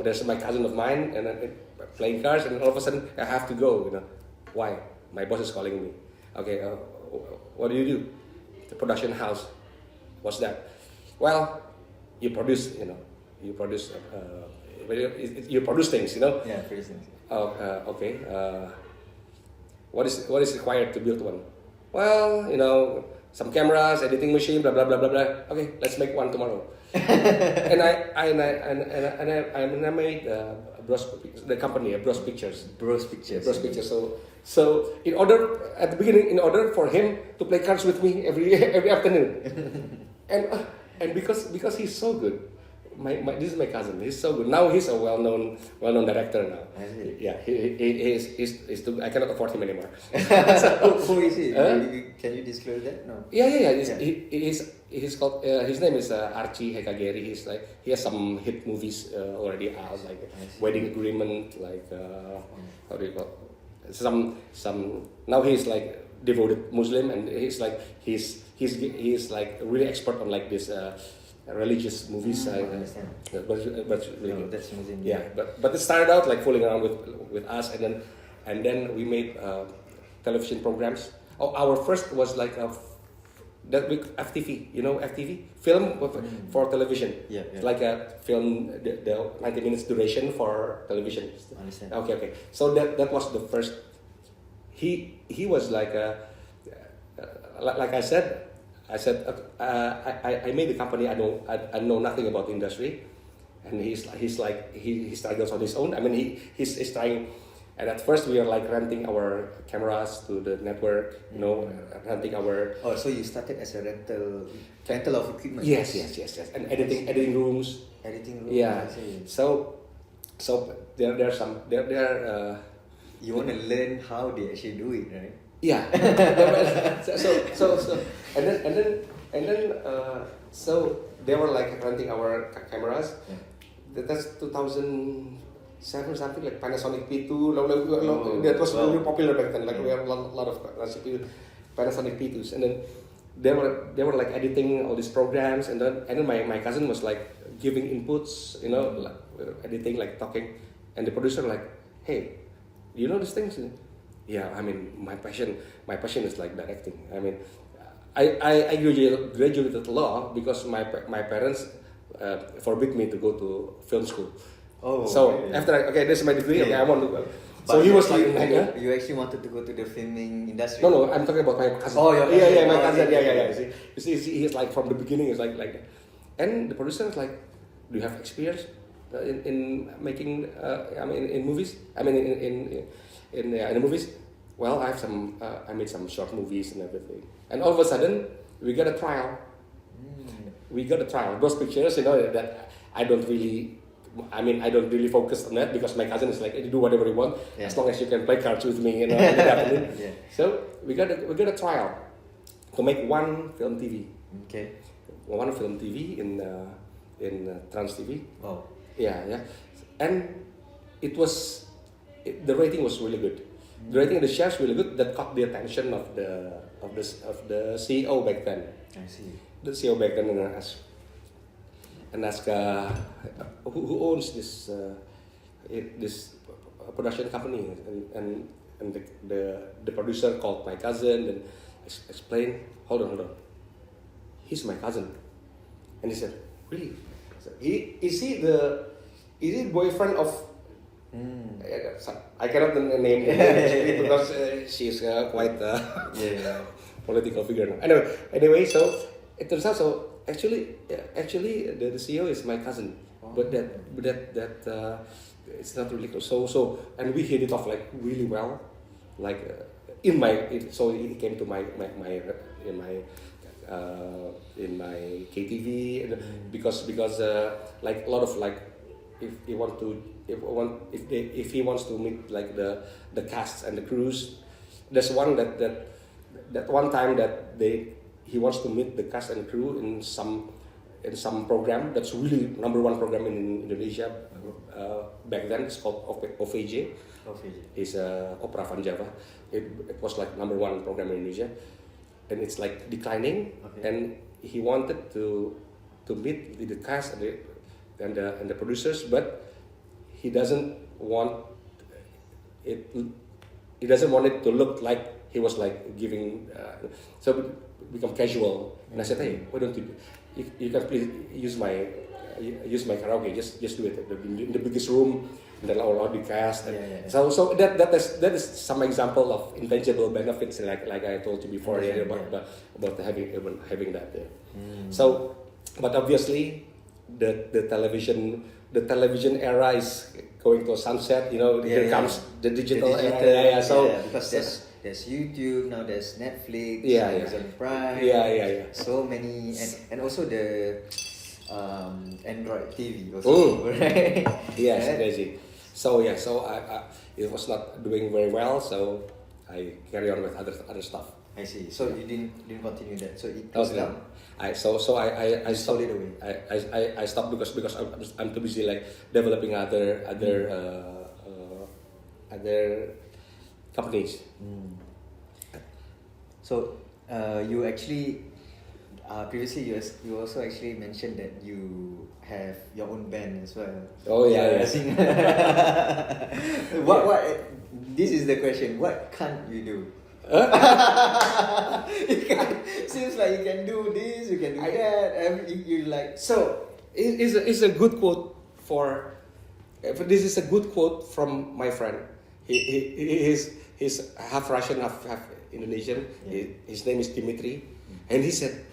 there's my cousin of mine and playing cards, and all of a sudden I have to go. Why? My boss is calling me. Okay, what do? The production house. What's that? Well, you produce things. Yeah, produce things. Okay. What is required to build one? Well, some cameras, editing machine, blah blah blah blah blah. Okay, let's make one tomorrow. and I made the company Bros Pictures. Bros Pictures. So in order for him to play cards with me every afternoon, and because he's so good, this is my cousin. He's so good. Now he's a well-known director now. Yeah, he's too, I cannot afford him anymore. Who is he? Can you disclose that? No. Yeah. He's called. His name is Archie Hekageri. He has some hit movies already out, like Wedding Agreement, like how do you call it? Some. Now he's like devoted Muslim, and he's like really expert on like this. Religious movies. I understand. But really good. That's amazing. Yeah, but it started out like fooling around with us, and then we made television programs. Oh, our first was like that week FTV. FTV film for television. Yeah. Like a film, the 90 minutes duration for television. I understand. Okay. So that was the first. He was like like I said, I made the company. I know nothing about the industry, and he struggles on his own. I mean, he's trying, And at first we are like renting our cameras to the network, renting our. Oh, so you started as a rental of equipment. Yes, and editing rooms. Editing rooms. Yeah. I see. So there are some there. You want to learn how they actually do it, right? Yeah. so and then so they were like renting our cameras. Yeah. That's 2007 something, like Panasonic P2. That was really popular back then. Like we have a lot of Panasonic P2s, and then they were like editing all these programs, and then my cousin was like giving inputs, like editing, like talking, and the producer like, hey, do you know these things? Yeah, I mean, my passion is like directing. I mean, I graduated law because my parents forbid me to go to film school. Oh. So after this is my degree. Okay, I want to go. So he was like, you actually wanted to go to the filming industry? No, I'm talking about my cousin. Oh, your cousin. Yeah, my cousin. Yeah. You see, he's like from the beginning. It's like that. And the producer was like, do you have experience in making? In movies. I mean, in the movies. Well, I made some short movies and everything. And all of a sudden, we got a trial. We got a trial. Those pictures, that I don't really focus on that because my cousin is like, you do whatever you want as long as you can play cards with me, Yeah. So we got a trial to make one film TV. Okay. One film TV in Trans TV. Oh. Yeah. And the rating was really good. The rating of the shares really good. That caught the attention of the CEO back then. I see. The CEO back then and ask who owns this production company, and the producer called my cousin and explained, hold on, he's my cousin, and he said, really? Is he the boyfriend of? I cannot name him because she's quite political figure now. Anyway, so it turns out actually the CEO is my cousin, but that it's not really close. So and we hit it off like really well, like so he came to my in my KTV because like a lot of like if he wants to meet like the casts and the crews, there's one that one time that he wants to meet the cast and crew in some program that's really #1 program in Indonesia back then. It's called OVJ. It's Opera Van Java. It was like #1 program in Indonesia, and it's like declining. Okay. And he wanted to meet the cast and the producers, but he doesn't want it. He doesn't want it to look like he was like giving. So become casual, and I said, hey, why don't you can please use my karaoke, just do it in the biggest room, and then all the cast. So that is some example of intangible benefits, like I told you before about having that. So, but obviously the television era is going to a sunset. Here comes the digital era. Because there's YouTube now. There's Netflix. Amazon Prime. So many, and also the Android TV also, right? Yes, crazy. So I it was not doing very well. So I carry on with other stuff. I see. So you didn't continue that. So it closed down. I stopped it away. I stopped because I'm too busy like developing other companies. So you actually previously you also actually mentioned that you have your own band as well. Oh yeah. What this is the question. What can't you do? Seems like you can do this, you can do that. You like. So it's a good quote for. This is a good quote from my friend. He's half Russian, half Indonesian. His name is Dimitri, and he said,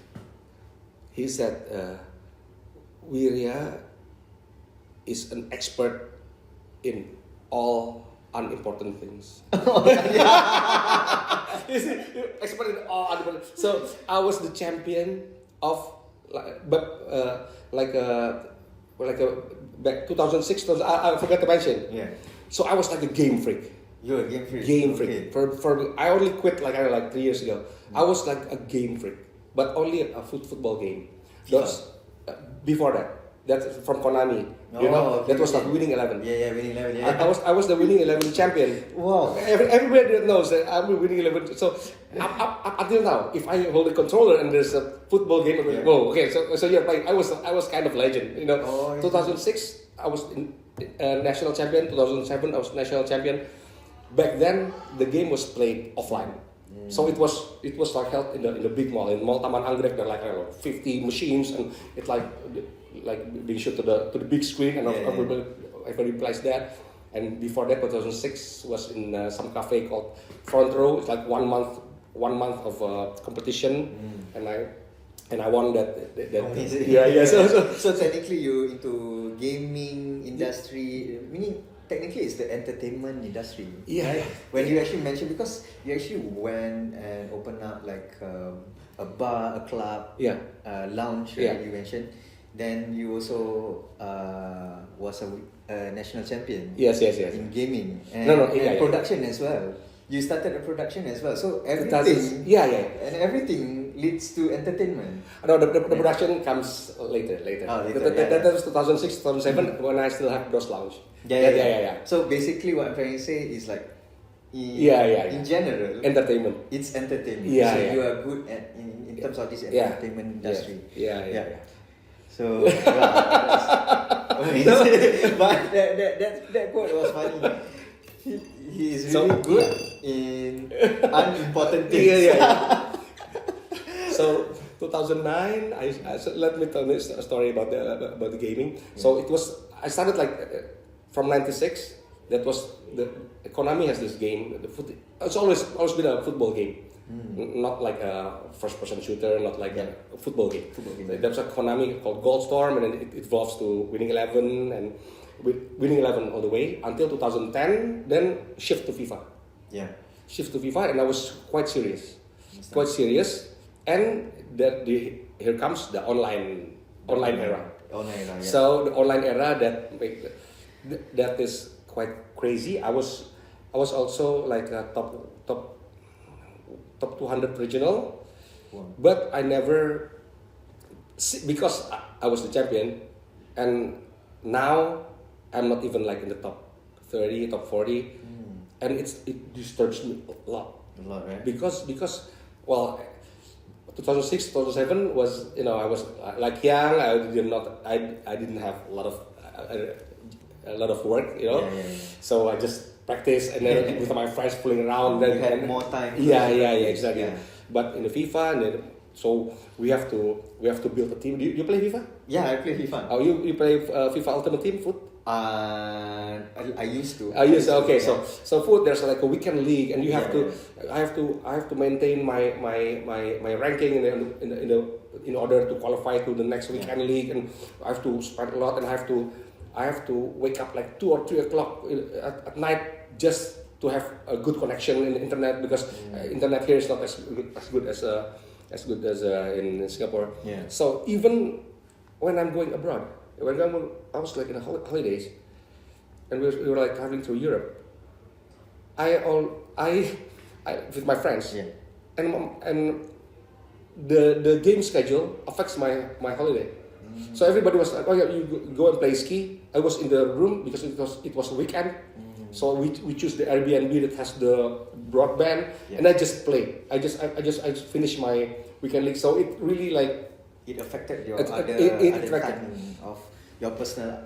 Wirya is an expert in all unimportant things. Yeah. You see, expert in all unimportant. So I was the champion of, like a back 2006. I forgot to mention. Yeah. So I was like a game freak. You're a game freak. Game Okay. freak. For I only quit like 3 years ago. I was like a game freak, but only a football game. Those before that's from Konami. You know, okay, that was okay. like Winning 11. Yeah, Winning 11. Yeah. I was the Winning 11 champion. Wow. Everybody knows that I'm a Winning 11. So up until now, if I hold a controller and there's a football game, I'm like, Yeah. whoa, okay. So you're playing. I was kind of legend. You know, Oh, yeah. 2006 I was national champion. 2007 I was national champion. Back then the game was played offline. So it was like held in the big mall in Mall Taman Anggrek. There are like 50 machines, and it's like being shoot to the big screen, and everybody plays that. And before that, 2006 was in some cafe called Front Row. It's like 1 month of competition, and I won that. Amazing. Yeah. So technically you into gaming industry, meaning technically it's the entertainment industry. Yeah. Right? When you actually mentioned, because you actually went and opened up like a bar, a club, lounge, right? Yeah. You mentioned. Then you also was a national champion. Yes. In gaming and, Yeah. production as well. You started a production as well. So everything. Yeah. And everything leads to entertainment. No, the production comes later. Oh, later, That was 2006, 2007 when I still have Bros Lounge. Yeah. So basically, what I'm trying to say is like, in general, Entertainment. it's entertainment. Yeah, so yeah. you are good at in terms of this entertainment industry. Yeah. So that's amazing. But that quote was funny. He is really good in unimportant things. Yeah. So 2009, let me tell you a story about the gaming. So it was, I started like from 96. That was Konami has this game. It's always been a football game, not like a first-person shooter, not like a football game. There's a Konami called Goldstorm, and then it evolves to Winning 11 and Winning 11 all the way until 2010. Then shift to FIFA. Yeah. Shift to FIFA, and I was quite serious. And here comes the online era. Online era. Yeah. So the online era that is quite crazy. I was also like a top 200 regional, but I never, because I was the champion, and now I'm not even like in the top 30, top 40, and it disturbs me a lot. A lot, right? Because well, 2006, 2007 was, I was like young. I didn't have a lot of work, Yeah. So I just practice and then with my friends fooling around. You had more time. Yeah, exactly. Yeah. But in the FIFA, and then, so we have to build a team. Do you play FIFA? Yeah, I play FIFA. Oh, you play FIFA Ultimate Team foot? I used to. Okay. Yeah. So foot, there's like a weekend league, and you have Yeah. I have to maintain my ranking in order to qualify to the next weekend league, and I have to spend a lot, and I have to wake up like 2 or 3 o'clock at night just to have a good connection in the internet, because internet here is not as good as in Singapore. Yeah. So even when I'm going abroad, I was like in the holidays, and we were like traveling through Europe. I with my friends, and the game schedule affects my holiday. So everybody was like, "Oh yeah, you go and play ski." I was in the room because it was a weekend, so we choose the Airbnb that has the broadband, and I just play. I just finished my weekend league. So it really like it affected your it other affected. time of your personal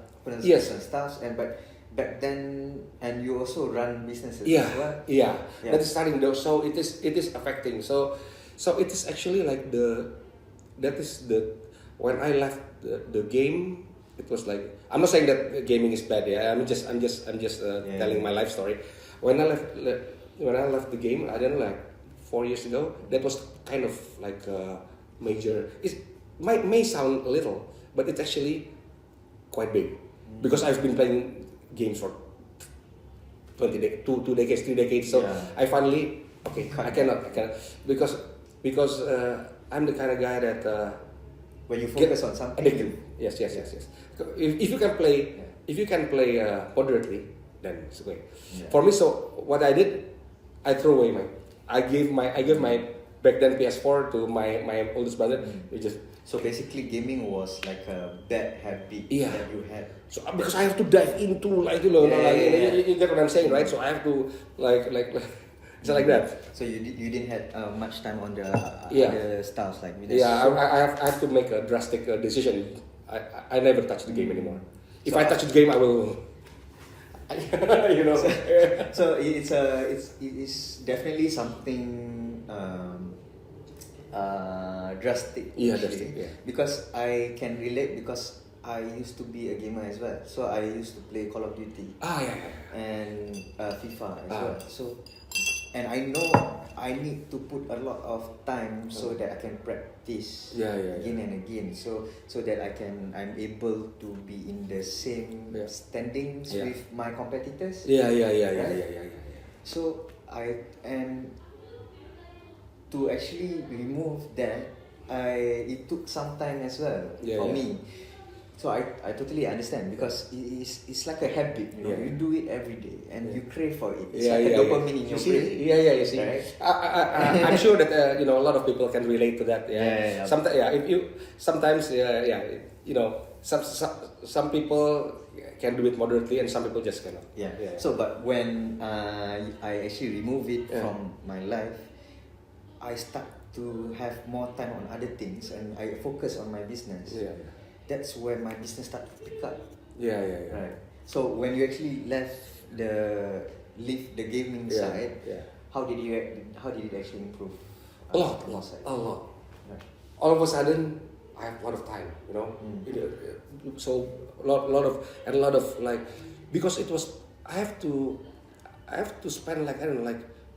Yes. stuff, and but back then, and you also run businesses Yeah, as well. yeah. That is starting though. So it is affecting. So it is actually like when I left the game, it was like, I'm not saying that gaming is bad. Yeah, I'm just telling my life story. When I left the game, I don't know, like 4 years ago. That was kind of like a major. It may sound little, but it's actually quite big, because I've been playing games for two decades, 3 decades. So Yeah. I finally I cannot because I'm the kind of guy that When you focus on something, addictive. Yes. If you can play, moderately, then it's great. Yeah. For me, so what I did, I threw away I gave my back then PS4 to my oldest brother. We just So basically, gaming was like a bad habit Yeah. that you had. so because I have to dive into you get what I'm saying, right? So I have to it's like that. So you didn't have much time on the Yeah. other stuff like with Yeah, I have to make a drastic decision. I never touch the game anymore. If I touch the game, I will. You know. So it is definitely something drastic. Yeah, actually. drastic, yeah. Because I can relate because I used to be a gamer as well. So I used to play Call of Duty Yeah. and FIFA as well. So and I know I need to put a lot of time so that I can practice Yeah. again and again. So that I'm able to be in the same standings Yeah. with my competitors. Yeah. So to actually remove that, it took some time as well for me. So I totally understand because it's like a habit, you know. You do it every day and you crave for it. It's like a dopamine in your brain. You see. Right? I'm sure that a lot of people can relate to that. Yeah. Sometimes some people can do it moderately and some people just cannot. Yeah. So but when I actually remove it from my life, I start to have more time on other things and I focus on my business. That's where my business started to pick up. Yeah. Right. So when you actually leave the gaming side, how did it actually improve? A lot. Right. All of a sudden, I have a lot of time. So a lot of like because it was I have to spend like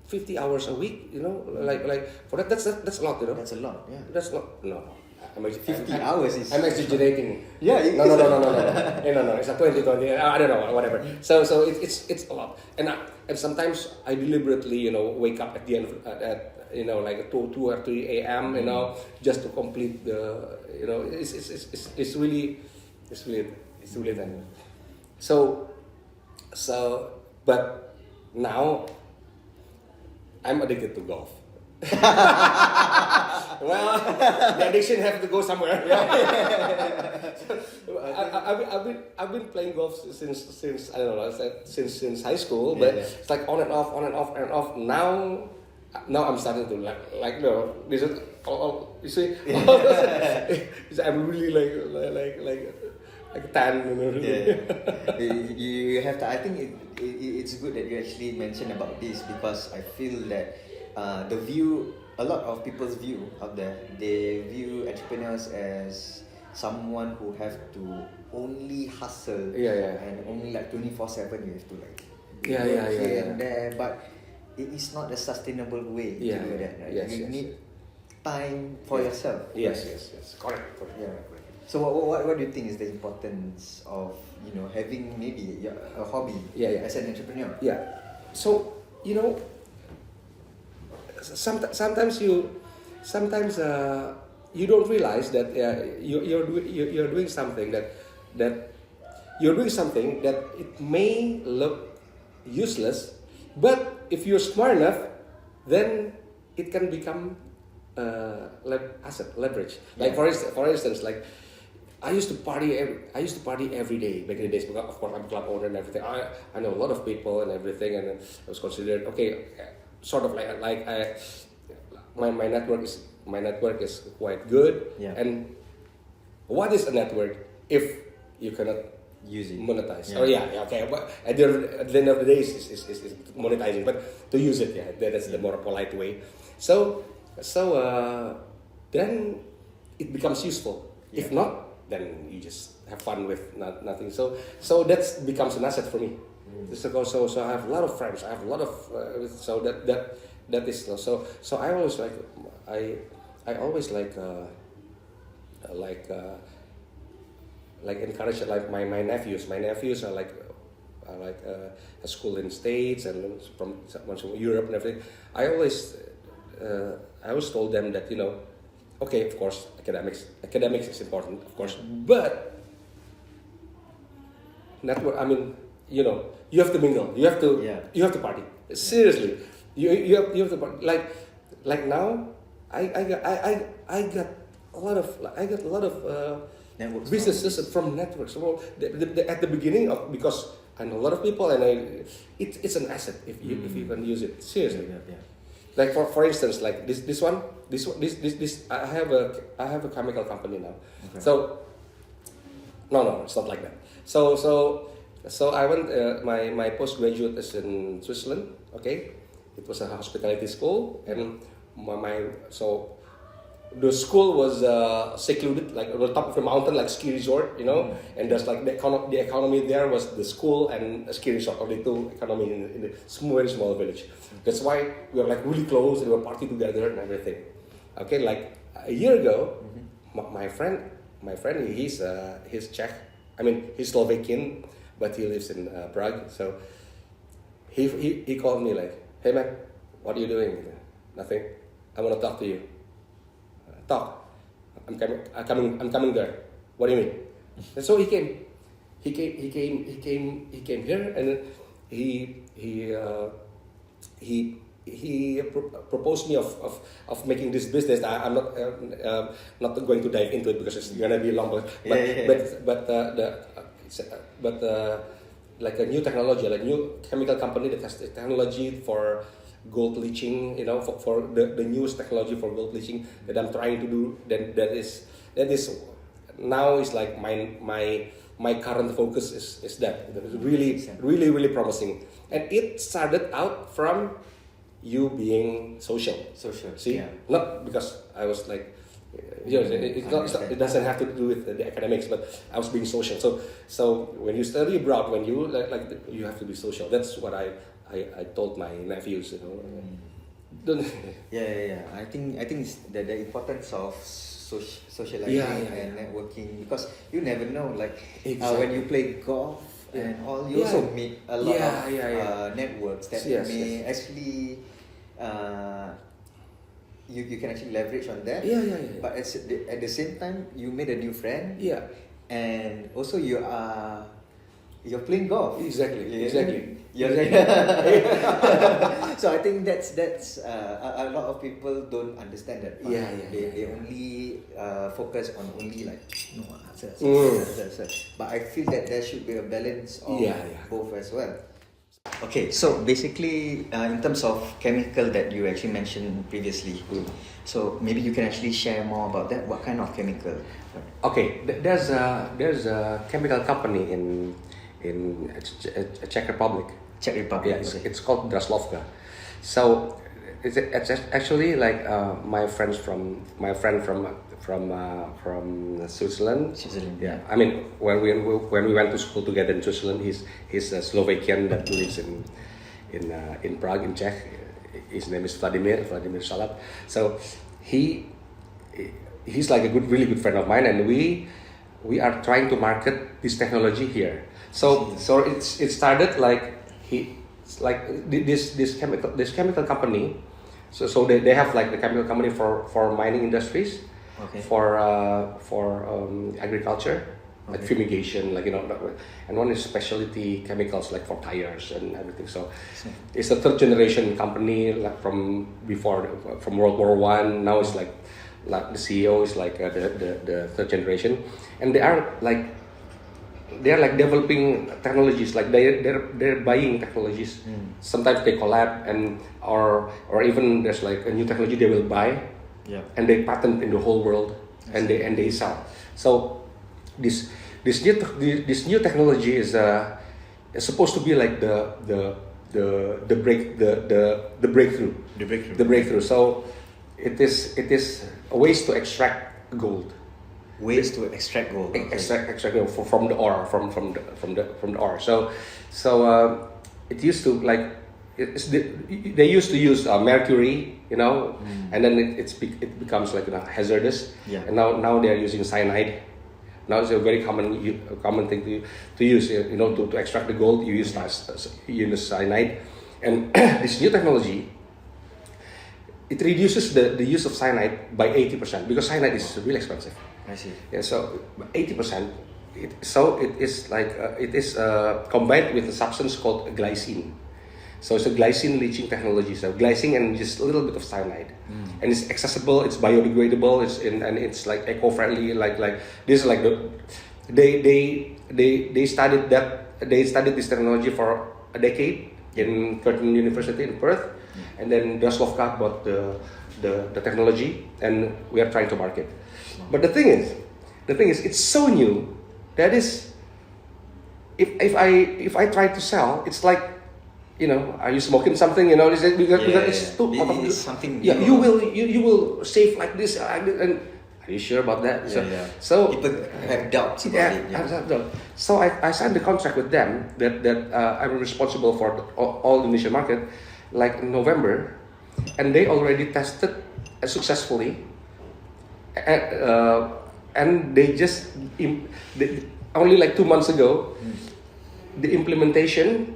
50 hours a week. Like for that's a lot. That's a lot. Yeah. That's not no. 50 hours is. I'm exaggerating. Yeah. No. No. It's a 2020. I don't know. Whatever. So it's a lot. And sometimes I deliberately wake up at the end at like 2 or 3 a.m. Just to complete the it's really then. So but now I'm addicted to golf. Well, the addiction have to go somewhere. I've been playing golf since I don't know since high school, but it's like on and off. Now I'm starting to like this is all you see. I'm really like tan. You have to. I think it's good that you actually mentioned about this because I feel that a lot of people's view out there, they view entrepreneurs as someone who have to only hustle and only like 24/7 you have to like here and there, but it is not a sustainable way to do that, right? You need time for yourself. Yes. Correct. Yeah. So what do you think is the importance of having maybe a hobby as an entrepreneur? Yeah. So sometimes you don't realize that you're doing something that it may look useless, but if you're smart enough, then it can become like asset leverage. Like for instance, like I used to party every day back in the days because of course I'm a club owner and everything. I know a lot of people and everything, and I was considered sort of like my network is quite good. And what is a network if you cannot use it, monetize? But at the end of the day is monetizing, but to use it, that's the more polite way. So then it becomes useful. If not, then you just have fun with nothing. So that becomes an asset for me. So I have a lot of friends. I have a lot of so that is so I always like encourage like my nephews. My nephews are like a school in States and from Europe and everything. I always told them that, okay, of course, academics is important, of course, but network. I mean, you have to mingle, you have to party. Seriously, you have to party. Like now, I got a lot of Networks businesses from networks. Well, at the beginning because I know a lot of people, and it's an asset if you can use it seriously. Yeah. Like for instance, like this one. I have a chemical company now. Okay. So no, it's not like that. So I went. My postgraduate is in Switzerland. Okay, it was a hospitality school, and the school was secluded, like on the top of a mountain, like ski resort, and there's like the economy there was the school and a ski resort, only two economy in a very small village. That's why we were like really close and we were party together and everything. Okay, like a year ago, my friend, he's Czech. I mean, he's Slovakian, but he lives in Prague. So he called me like, "Hey man, what are you doing?" "Nothing. I want to talk to you." "Talk. I'm coming there." "What do you mean?" And so he came here, and he proposed me of making this business. I'm not going to dive into it because it's gonna be long. But like a new technology, like new chemical company that has the technology for gold leaching, for the newest technology for gold leaching that I'm trying to do. That is now is like my current focus is that. It's really promising, and it started out from you being social. See, not because I was like, it doesn't have to do with the academics, but I was being social. So when you study abroad, when you like you have to be social. That's what I told my nephews, Yeah. I think it's the importance of socializing and networking, because you never know, like when you play golf and all, you also meet a lot of networks that may actually you can actually leverage on that. But at the same time, you made a new friend. And also you're playing golf. Exactly. So I think that's a lot of people don't understand that part. They only focus on only like but I feel that there should be a balance of both as well. Okay, so basically in terms of chemical that you actually mentioned previously, so maybe you can actually share more about that. What kind of chemical? Okay, there's a chemical company in Czech Republic. Yeah, it's called Draslovka. So it's actually like my friend from Switzerland. Yeah, I mean when we went to school together in Switzerland, he's a Slovakian that lives in Prague in Czech. His name is Vladimir Salat. So he's like a really good friend of mine, and we are trying to market this technology here. So it started like this chemical company. So they have like the chemical company for mining industries, for agriculture, like fumigation, and one is specialty chemicals like for tires and everything. So it's a third generation company, like from World War One. Now it's like the CEO is like the third generation, and they are like developing technologies, like they're buying technologies. Sometimes they collab, and or even there's like a new technology they will buy, and they patent in the whole world, and they sell. So this new technology is supposed to be like the breakthrough. So it is a ways to extract gold. Ways to extract gold. Extract gold from the ore, from the ore. So it used to like they used to use mercury, and then it becomes like hazardous. And now they are using cyanide. Now it's a very common thing to use. You know, to extract the gold, you use cyanide, and this new technology, it reduces the use of cyanide by 80% because cyanide is really expensive. I see. Yeah, so 80%. So it is like it is combined with a substance called glycerin. So it's a glycerin leaching technology. So glycerin and just a little bit of cyanide, and it's accessible. It's biodegradable. And it's like eco-friendly. Like this is like they studied this technology for a decade in Curtin University in Perth, and then Draslovka bought the technology, and we are trying to market. But the thing is, it's so new that is, if I try to sell, it's like, you know, are you smoking something? You know, because it's too out of something. Yeah, you will save like this, and are you sure about that? So people have doubts about it. Yeah. So I signed the contract with them that I'm responsible for all Indonesian market, like in November, and they already tested successfully, and they just only like 2 months ago, the implementation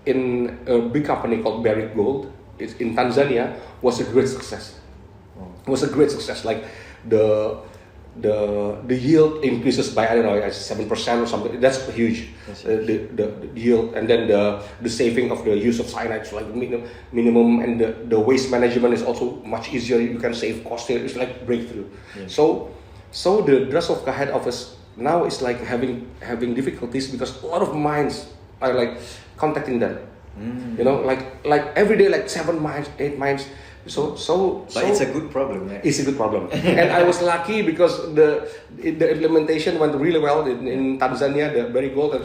in a big company called Barrick Gold in Tanzania was a great success. Was a great success. Like the yield increases by, I don't know, 7% or something. That's huge. The yield, and then the saving of the use of cyanide is like minimum, and the waste management is also much easier. You can save cost here. It's like breakthrough. So the Draslovka head office now is like having difficulties because a lot of mines are like contacting them. You know, like every day, like 7 mines, 8 mines. So it's a good problem, right? It's a good problem. And I was lucky because the implementation went really well in Tanzania, the Barrick Gold.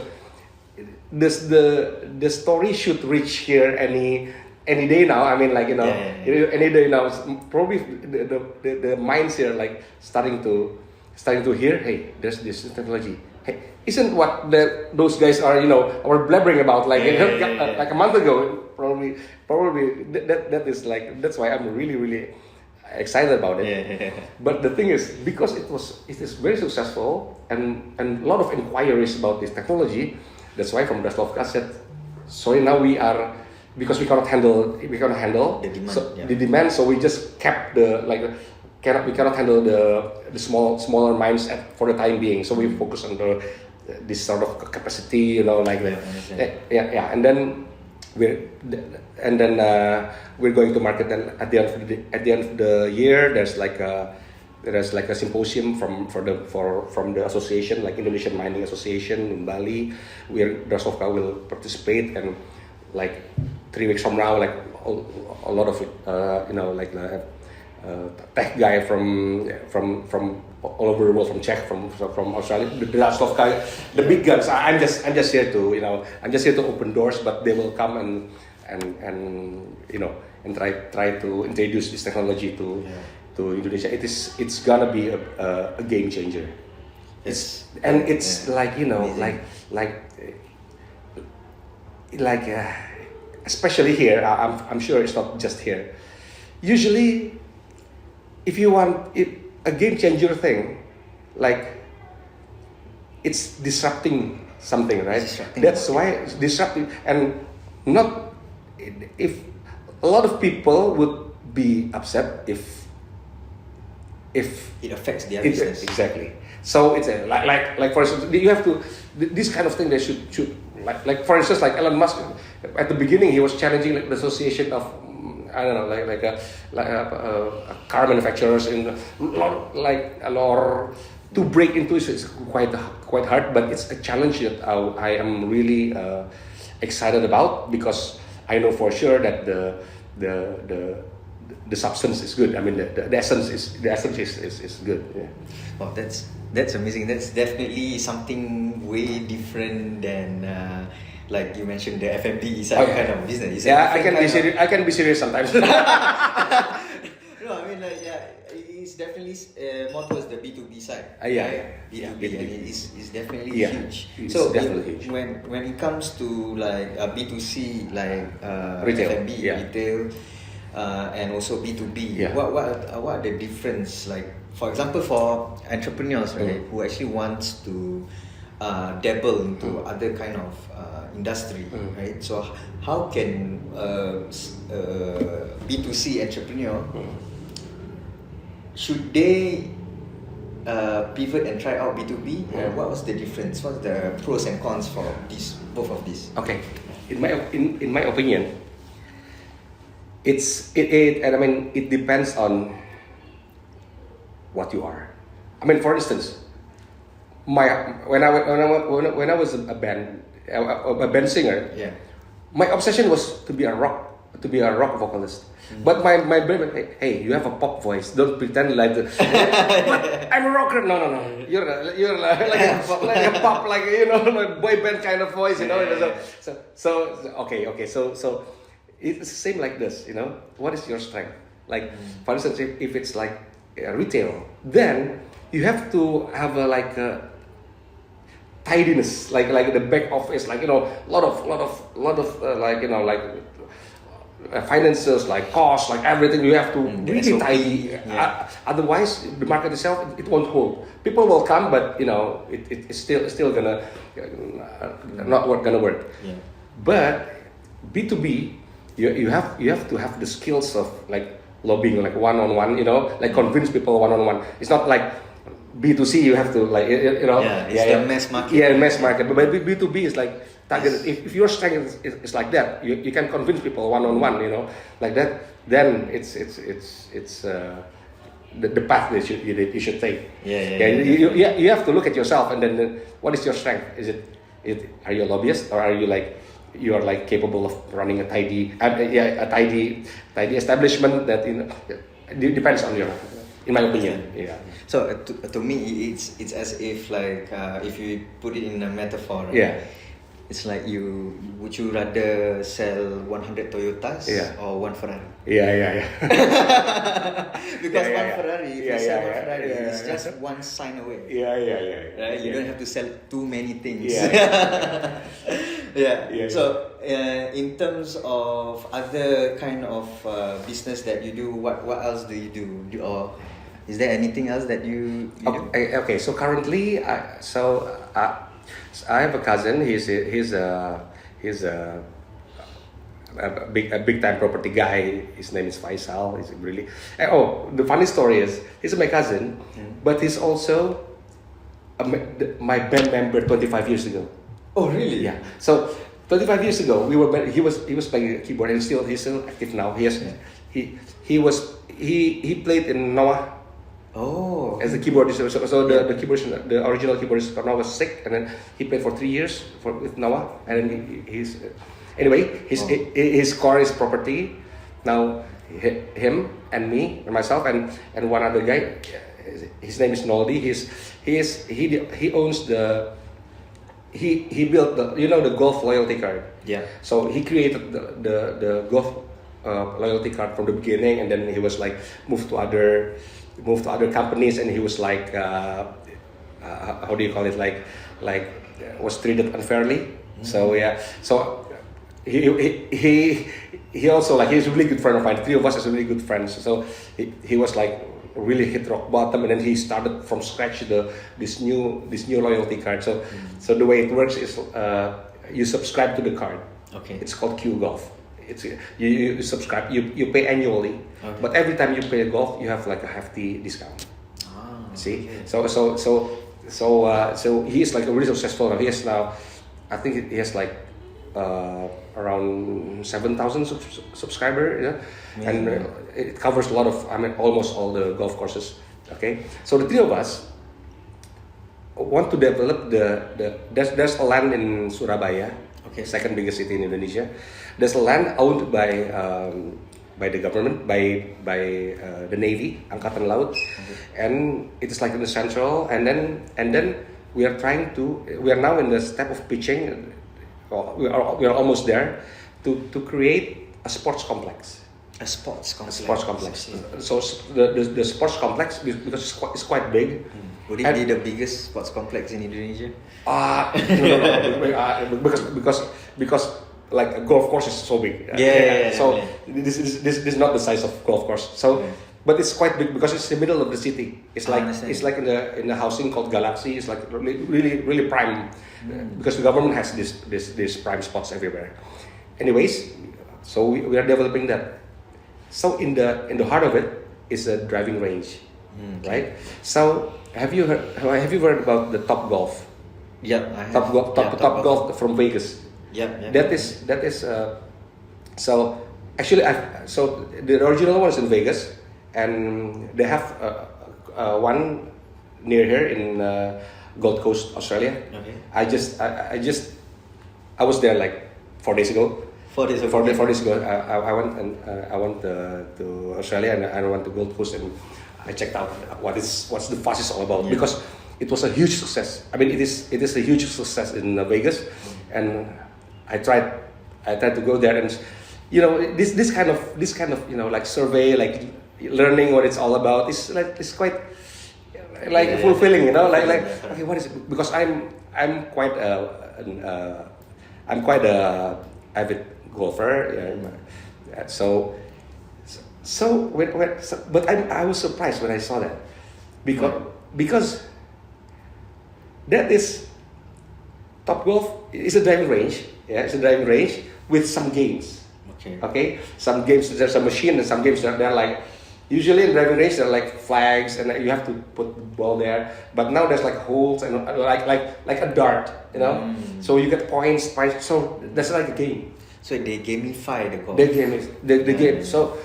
The story should reach here any day now. I mean, like, you know, any day now. Probably the minds here like starting to hear, hey, there's this technology. Hey, isn't what those guys are, you know, are blabbering about like like a month ago? Probably that is like, that's why I'm really excited about it. But the thing is, because it is very successful and a lot of inquiries about this technology, that's why from Draslovka said, sorry, now because we cannot handle the demand, the demand, so we just kept we cannot handle the smaller mines for the time being, so we focus on this sort of capacity, you know, like and then we're going to market. Then at the end of the year, there's like a symposium from the association, like Indonesian Mining Association in Bali, where Draslovka will participate, and like 3 weeks from now, like a lot of it, you know, like tech guy from all over the world, from Czech, from Australia, the Draslovka, the big guns. I'm just here to, you know, open doors, but they will come and you know, and try to introduce this technology to Indonesia. It's gonna be a game changer. It's like, you know, amazing. like especially here. I'm sure it's not just here. Usually, if you want a game changer thing, like it's disrupting something, right? That's why it's disrupting, and not if a lot of people would be upset if it affects their business. Exactly. So it's like for instance, you have to this kind of thing. They should like for instance, like Elon Musk at the beginning, he was challenging the association of, I don't know, like a car manufacturers in or to break into it. It's quite hard, but it's a challenge that I am really excited about, because I know for sure that the substance is good. I mean, the essence is good. Yeah. Oh, that's amazing. That's definitely something way different than like you mentioned, the F&B side kind of business. I can be serious sometimes. No, I mean, like, it's definitely more towards the B2B side. B2B, and it's definitely huge. It's so definitely huge. When it comes to like B2C, like retail, F&B, retail, and also B2B. Yeah. What are the difference? Like, for example, for entrepreneurs, right, who actually wants to dabble into other kind of industry, right? So how can B2C entrepreneur should they pivot and try out B2B? What was the difference? What's the pros and cons for both of these? Okay, in my opinion, it depends on what you are. I mean, for instance, when I was a band singer, my obsession was to be a rock vocalist. But my brain went, hey, you have a pop voice. Don't pretend like but I'm a rocker. No. You're like a pop, like like boy band kind of voice. So okay. So it's the same like this. What is your strength? Like for instance, if it's like retail, then you have to have a tidiness, like the back office, like lot of finances, like costs, like everything. You have to really tidy. Otherwise, the market itself it won't hold. People will come, but it's still gonna not gonna work. But B2B, you have to have the skills of like lobbying, like one-on-one. Like convince people one-on-one. It's not like B2C. You have to like the mass market. Yeah, mass market. But B2B is like targeted. If your strength is like that, you can convince people one-on-one. Like that. Then it's the path that you should take. You have to look at yourself, and then what is your strength? Are you a lobbyist, or are you like capable of running a tidy establishment that it depends on your, in my opinion. So to me, it's as if like if you put it in a metaphor, right? It's like would you rather sell 100 Toyotas or one Ferrari? Because one Ferrari, if you sell one Ferrari, it's just one sign away. Right? You don't have to sell too many things. So in terms of other kind of business that you do, what else do you do? Or is there anything else that you do? Okay, so currently, I have a cousin. He's a big time property guy. His name is Faisal. He's really. The funny story is he's my cousin, but he's also my band member 25 years ago. Oh really? Yeah. So 25 years ago, he was playing keyboard, and he's still active now. He played in Noah. Oh, as a keyboardist. So the original keyboardist Noah was sick, and then he played for 3 years with Noah, and then his core is property. Now him and me and myself and one other guy. His name is Noldi. He owns he built the golf loyalty card. So he created the golf loyalty card from the beginning, and then he was like moved to other companies, and he was like how do you call it, like was treated unfairly. So he also, like, he's a really good friend of mine. The three of us is really good friends. So he was like really hit rock bottom, and then he started from scratch this new loyalty card. So the way it works is you subscribe to the card. It's called Q Golf. It's you subscribe, you pay annually, but every time you play golf, you have like a hefty discount. See, so he is like a really successful. He has now, I think he has like around 7,000 subscriber, and it covers a lot of, almost all the golf courses. Okay, so the three of us want to develop there's a land in Surabaya, second biggest city in Indonesia. There's a land owned by the government, by the Navy, Angkatan Laut, and it is like in the central. And then we are now in the step of pitching. We are almost there to create a sports complex. A sports complex. So the sports complex, because it's quite big. Would it be the biggest sports complex in Indonesia? No, because like a golf course is so big. So this is not the size of golf course. So, but it's quite big because it's in the middle of the city. It's like in the housing called Galaxy. It's like really prime because the government has this prime spots everywhere. Anyways, so we are developing that. So in the heart of it is a driving range, right? So have you heard about the Top Golf? Yeah, I have. Top Golf from Vegas. Yeah. That is. So actually, so the original one is in Vegas, and they have one near here in Gold Coast, Australia. Okay. I was there like 4 days ago. 4 days ago. 4 days ago, I went to Australia and I went to Gold Coast and I checked out what's the fuss is all about because it was a huge success. I mean, it is a huge success in Vegas, and I tried to go there, and this kind of like survey, like learning what it's all about is quite like fulfilling, like okay, what is it? Because I'm quite a avid golfer, but I was surprised when I saw that because that is Top Golf is a driving range. Yeah, it's a driving range with some games. Okay. Some games there's a machine, and some games they're like usually in driving range they're like flags, and you have to put the ball there. But now there's like holes and like a dart, So you get points. So that's like a game. So they gamify the golf. The game. So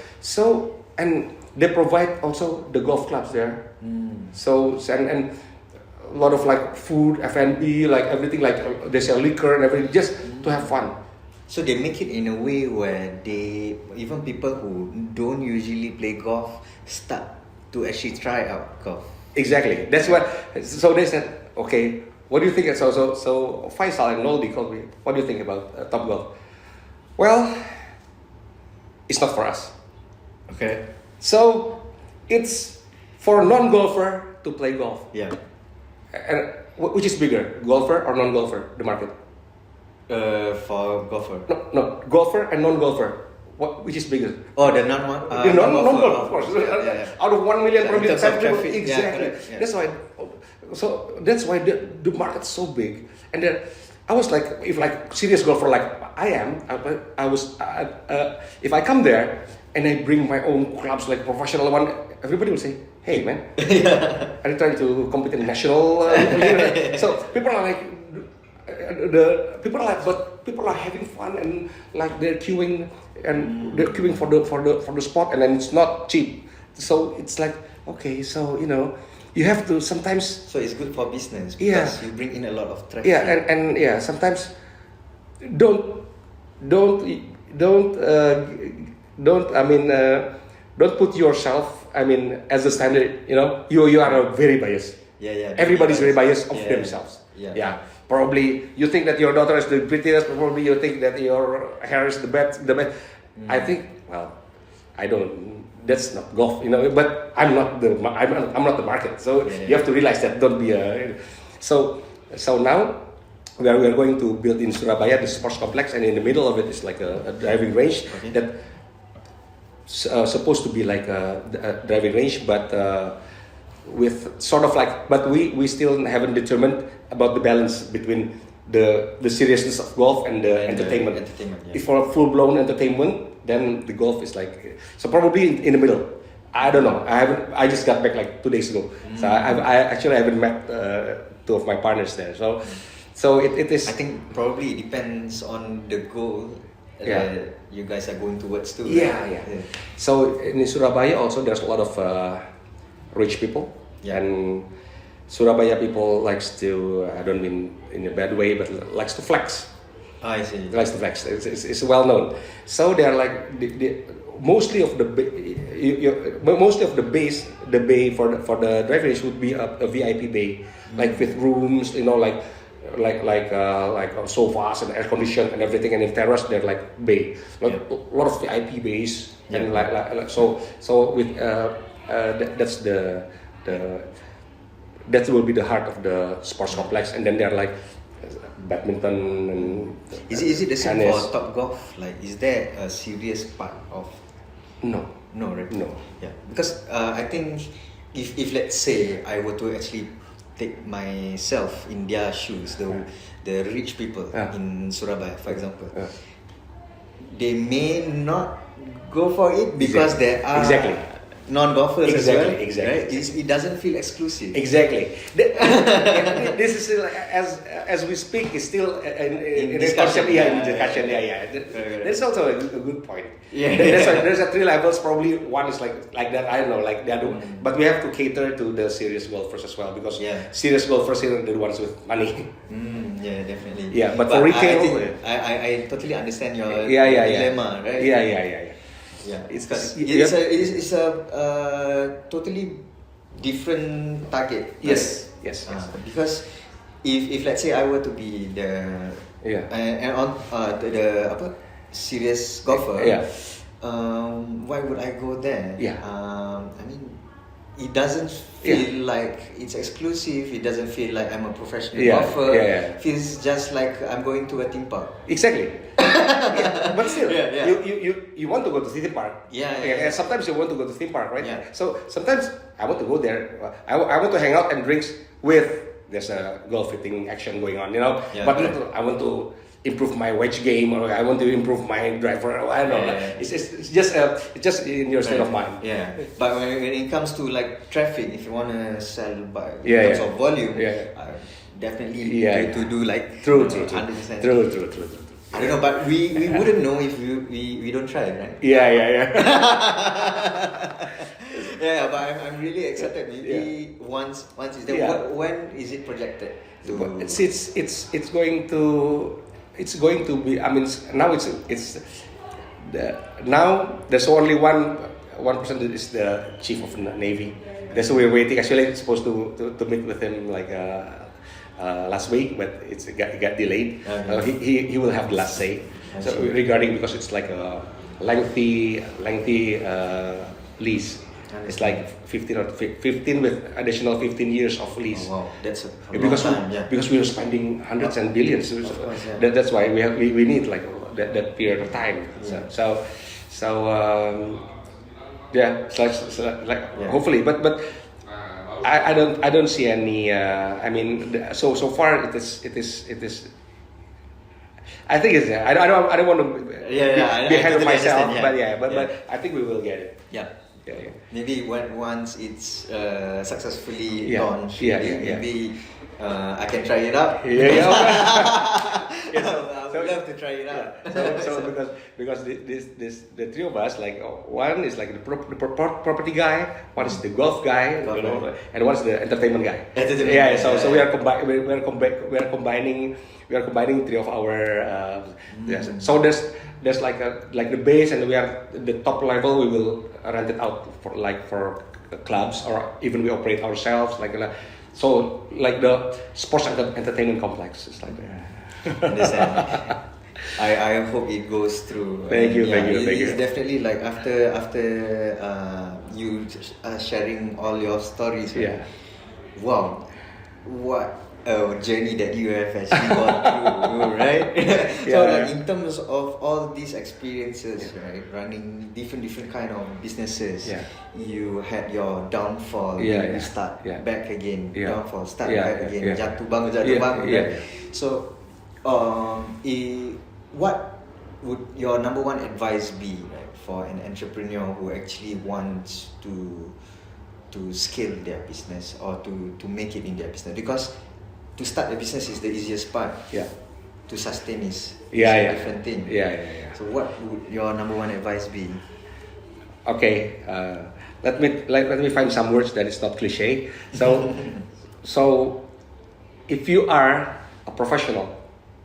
and they provide also the golf clubs there. So and a lot of like food, F&B, like everything, like they sell liquor and everything just to have fun. So they make it in a way where even people who don't usually play golf start to actually try out golf. Exactly. That's what. So they said, okay, what do you think? So Faisal and Noldi called me. What do you think about Top Golf? Well, it's not for us. Okay. So it's for non-golfer to play golf. Yeah. And which is bigger, golfer or non-golfer? The market. For golfer. No, golfer and non-golfer. Which is bigger? Oh, the non-one. Non-golfer, of course. Out of 1 million, probably 10 people. Exactly. Yeah. That's why the market's so big. And then I was like, if like serious golfer like I am, if I come there and I bring my own clubs like professional one, everybody will say, "Hey man, are you trying to compete in national?" So people are like, people are having fun and like they're queuing for the spot, and then it's not cheap. So it's like, okay, so you have to sometimes. So it's good for business because you bring in a lot of traffic. Yeah, and sometimes don't put yourself as a standard. You are very biased. Yeah. Everybody's very biased of themselves. Yeah. Probably you think that your daughter is the prettiest. Probably you think that your hair is the best. I think, well, I don't. That's not golf, But I'm not the market. So you have to realize that. Don't be a. So now we are going to build in Surabaya the sports complex, and in the middle of it is like a driving range that supposed to be like a driving range, but with sort of like. But we still haven't determined about the balance between the seriousness of golf and the entertainment. If for a full blown entertainment, then the golf is like, so probably in the middle. I don't know. I just got back like 2 days ago. So I actually haven't met two of my partners there. So it is. I think probably it depends on the goal that you guys are going towards too. Yeah. So in Surabaya also there's a lot of rich people, and Surabaya people likes to, I don't mean in a bad way, but likes to flex. I see. Likes to flex. It's well known. So they are like mostly of the base, the bay for the driving range would be a VIP bay, like with rooms, like sofas and air conditioned and everything, and in terrace they're like bay, like a lot of VIP bays, and like so with that's that will be the heart of the sports complex, and then they're like badminton and Is it the same tennis. for Top Golf? Like, is there a serious part of? No. No, right? No. Yeah, because I think if let's say I were to actually take myself in their shoes, the rich people in Surabaya, for example, they may not go for it because there are non-golfers as well. Right? It doesn't feel exclusive. Exactly. This is still, as we speak, is still in discussion. Discussion. That's also a good point. Yeah. There's a three levels. Probably one is like that. I don't know, like the other. But we have to cater to the serious golfers as well, because serious golfers are the ones with money. Yeah, definitely. Yeah, but for retail, I totally understand your dilemma, right? Yeah, it's a totally different target. Yes. Because if let's say I were to be the and on the serious golfer, why would I go there? I mean, it doesn't feel like it's exclusive. It doesn't feel like I'm a professional golfer. Feels just like I'm going to a theme park. Exactly. But still, you want to go to theme park. Sometimes you want to go to theme park, right? So sometimes I want to go there. I want to hang out and drinks with. There's a golf hitting action going on, But I want to improve my wedge game, or I want to improve my driver. Or I don't know. It's just in your state of mind. Yeah. But when it comes to like traffic, if you want to sell by in terms of volume, definitely to do like true. 100%. True. I don't know, but we wouldn't know if we don't try, right? Yeah. But I'm really excited. Maybe once is there. When is it projected? It's going to be. I mean, now now there's only one person that is the chief of the Navy. That's why we're waiting. Actually, it's supposed to meet with him like last week, but it got delayed. He will have the last say. So regarding, because it's like a lengthy lease. It's like 15 with additional 15 years of lease. Oh, wow, that's a long time. Because we are spending hundreds and billions. That's why we need like that period of time. Hopefully, but I don't see any. I mean, so far it is. I think it's. I don't want to be ahead of myself, but I think we will get it. Yeah. Maybe once it's successfully launched, maybe I can try it out. I would love to try it out. Because the three of us, like one is like the property guy, one is the golf guy, and one is the entertainment guy. So we are combining three of our. So there's like the base, and we are the top level. We will rent it out for clubs, or even we operate ourselves. So like the sports entertainment complex. It's like. Understand. I hope it goes through. Thank you. It's definitely like after you sharing all your stories. Right? Wow, what a journey that you have actually gone through, right? So like in terms of all these experiences, right, running different kind of businesses, you had your downfall, you start back again, downfall, start back again, jatuh bangun, right? So what would your number one advice be, right, for an entrepreneur who actually wants to scale their business or to make it in their business? Because to start a business is the easiest part. To sustain is a different thing. So what would your number one advice be? Okay, let me find some words that is not cliche. So if you are a professional,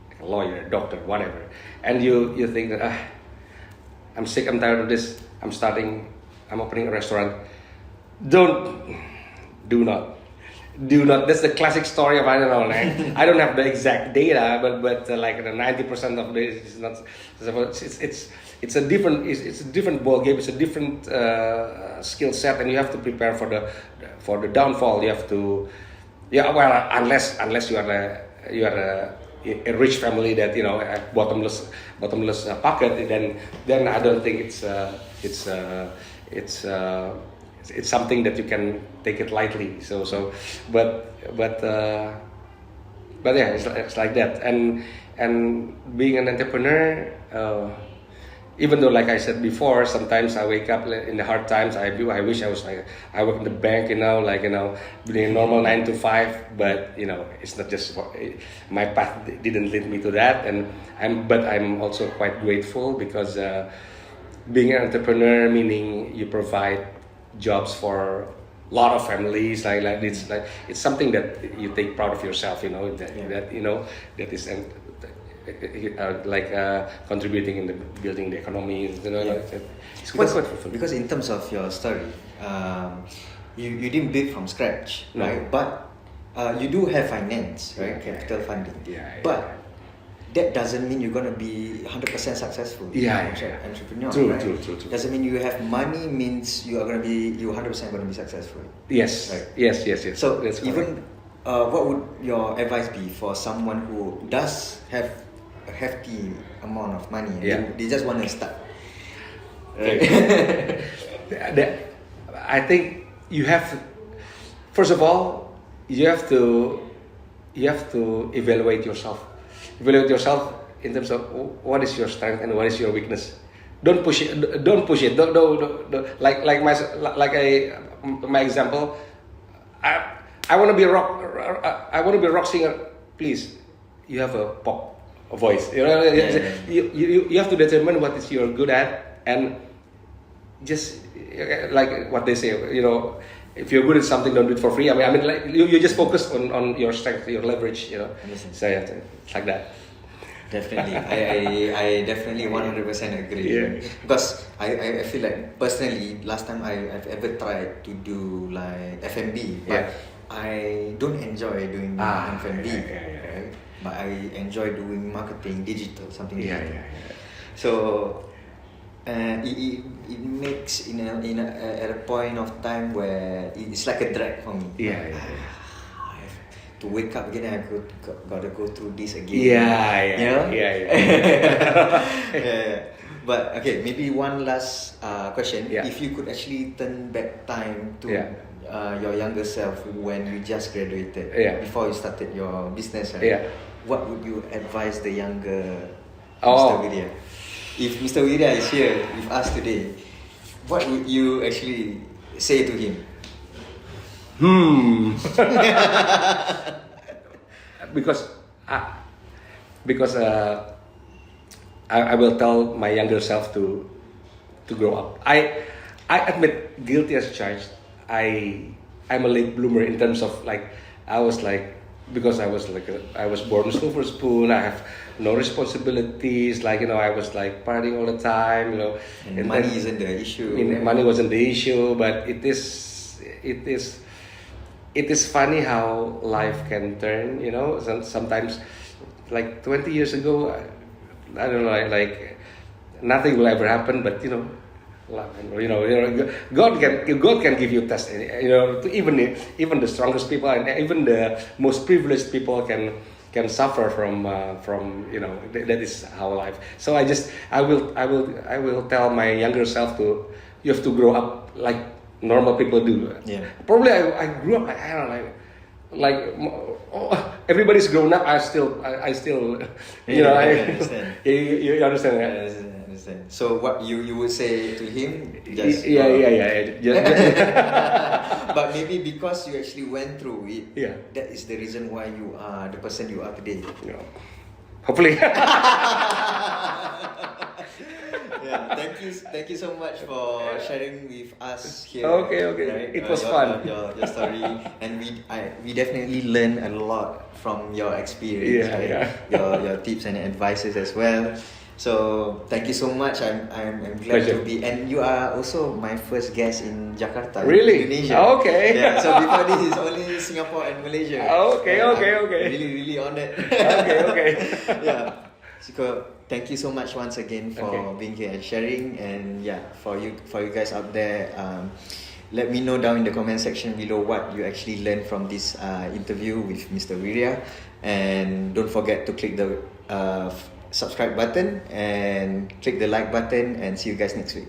like a lawyer, doctor, whatever, and you think that I'm sick, I'm tired of this, I'm opening a restaurant. Do not. That's the classic story of, I don't know, like, I don't have the exact data, but like 90% of this is not. It's a different ball game. It's a different skill set, and you have to prepare for the downfall. You have to, unless you are a rich family that have bottomless pocket, then I don't think it's something that you can take it lightly. But yeah, it's like that. And being an entrepreneur, even though, like I said before, sometimes I wake up in the hard times. I wish I was like, I work in the bank, doing a normal 9 to 5. But it's not just my path didn't lead me to that. But I'm also quite grateful because being an entrepreneur, meaning you provide jobs for a lot of families. It's something that you take proud of yourself. That is. Contributing in the building the economy, it's quite fulfilling. Because in terms of your story, you didn't build from scratch, right? But you do have finance, right? Capital funding. But that doesn't mean you're gonna be 100% successful. Entrepreneur, true, right? True. Doesn't mean you have money means you 100% gonna be successful. Yes, right? Yes. So that's even what would your advice be for someone who does have a hefty amount of money and they just want to start? I think you have to, first of all, you have to evaluate yourself in terms of what is your strength and what is your weakness. Don't push it. Don't like my example. I want to be a rock singer. Please, you have a pop voice. You have to determine what is you're good at, and just like what they say. If you're good at something, don't do it for free. I mean, like you just focus on your strength, your leverage. So yeah, it's like that. Definitely, I definitely 100% agree. Because I feel like personally, last time I've ever tried to do like F&B, but I don't enjoy doing F&B, right? But I enjoy doing marketing, digital, something like that. So it makes at a point of time where it's like a drag for me. I have to wake up again and I gotta go through this again. But okay, maybe one last question. If you could actually turn back time to your younger self when you just graduated, before you started your business, right? What would you advise the younger Mr. Wirya? If Mr. Wirya is here with us today, what would you actually say to him? Because I will tell my younger self to grow up. I admit guilty as charged. I'm a late bloomer in terms of because I was born silver spoon. I have no responsibilities. I was partying all the time. And money isn't the issue. Money wasn't the issue, but it is funny how life can turn. Sometimes, 20 years ago, I don't know, nothing will ever happen. But God can give you tests. To even the strongest people and even the most privileged people can suffer from that is how life. So I will tell my younger self you have to grow up like normal people do. Probably I grew up I don't know, everybody's grown up. I still I understand. You understand that? I understand. So what you would say to him? Just but maybe because you actually went through it, that is the reason why you are the person you are today. Hopefully. Thank you so much for sharing with us here. Okay. Right? It was fun. Your story, and we definitely learned a lot from your experience. Your tips and advices as well. So thank you so much. I'm glad to be, and you are also my first guest in Jakarta, really? Indonesia. Okay. So before this is only Singapore and Malaysia. Okay. Really honored. Okay. So thank you so much once again for being here and sharing, and for you guys out there, let me know down in the comment section below what you actually learned from this interview with Mr. Wiriah, and don't forget to click the subscribe button and click the like button, and see you guys next week.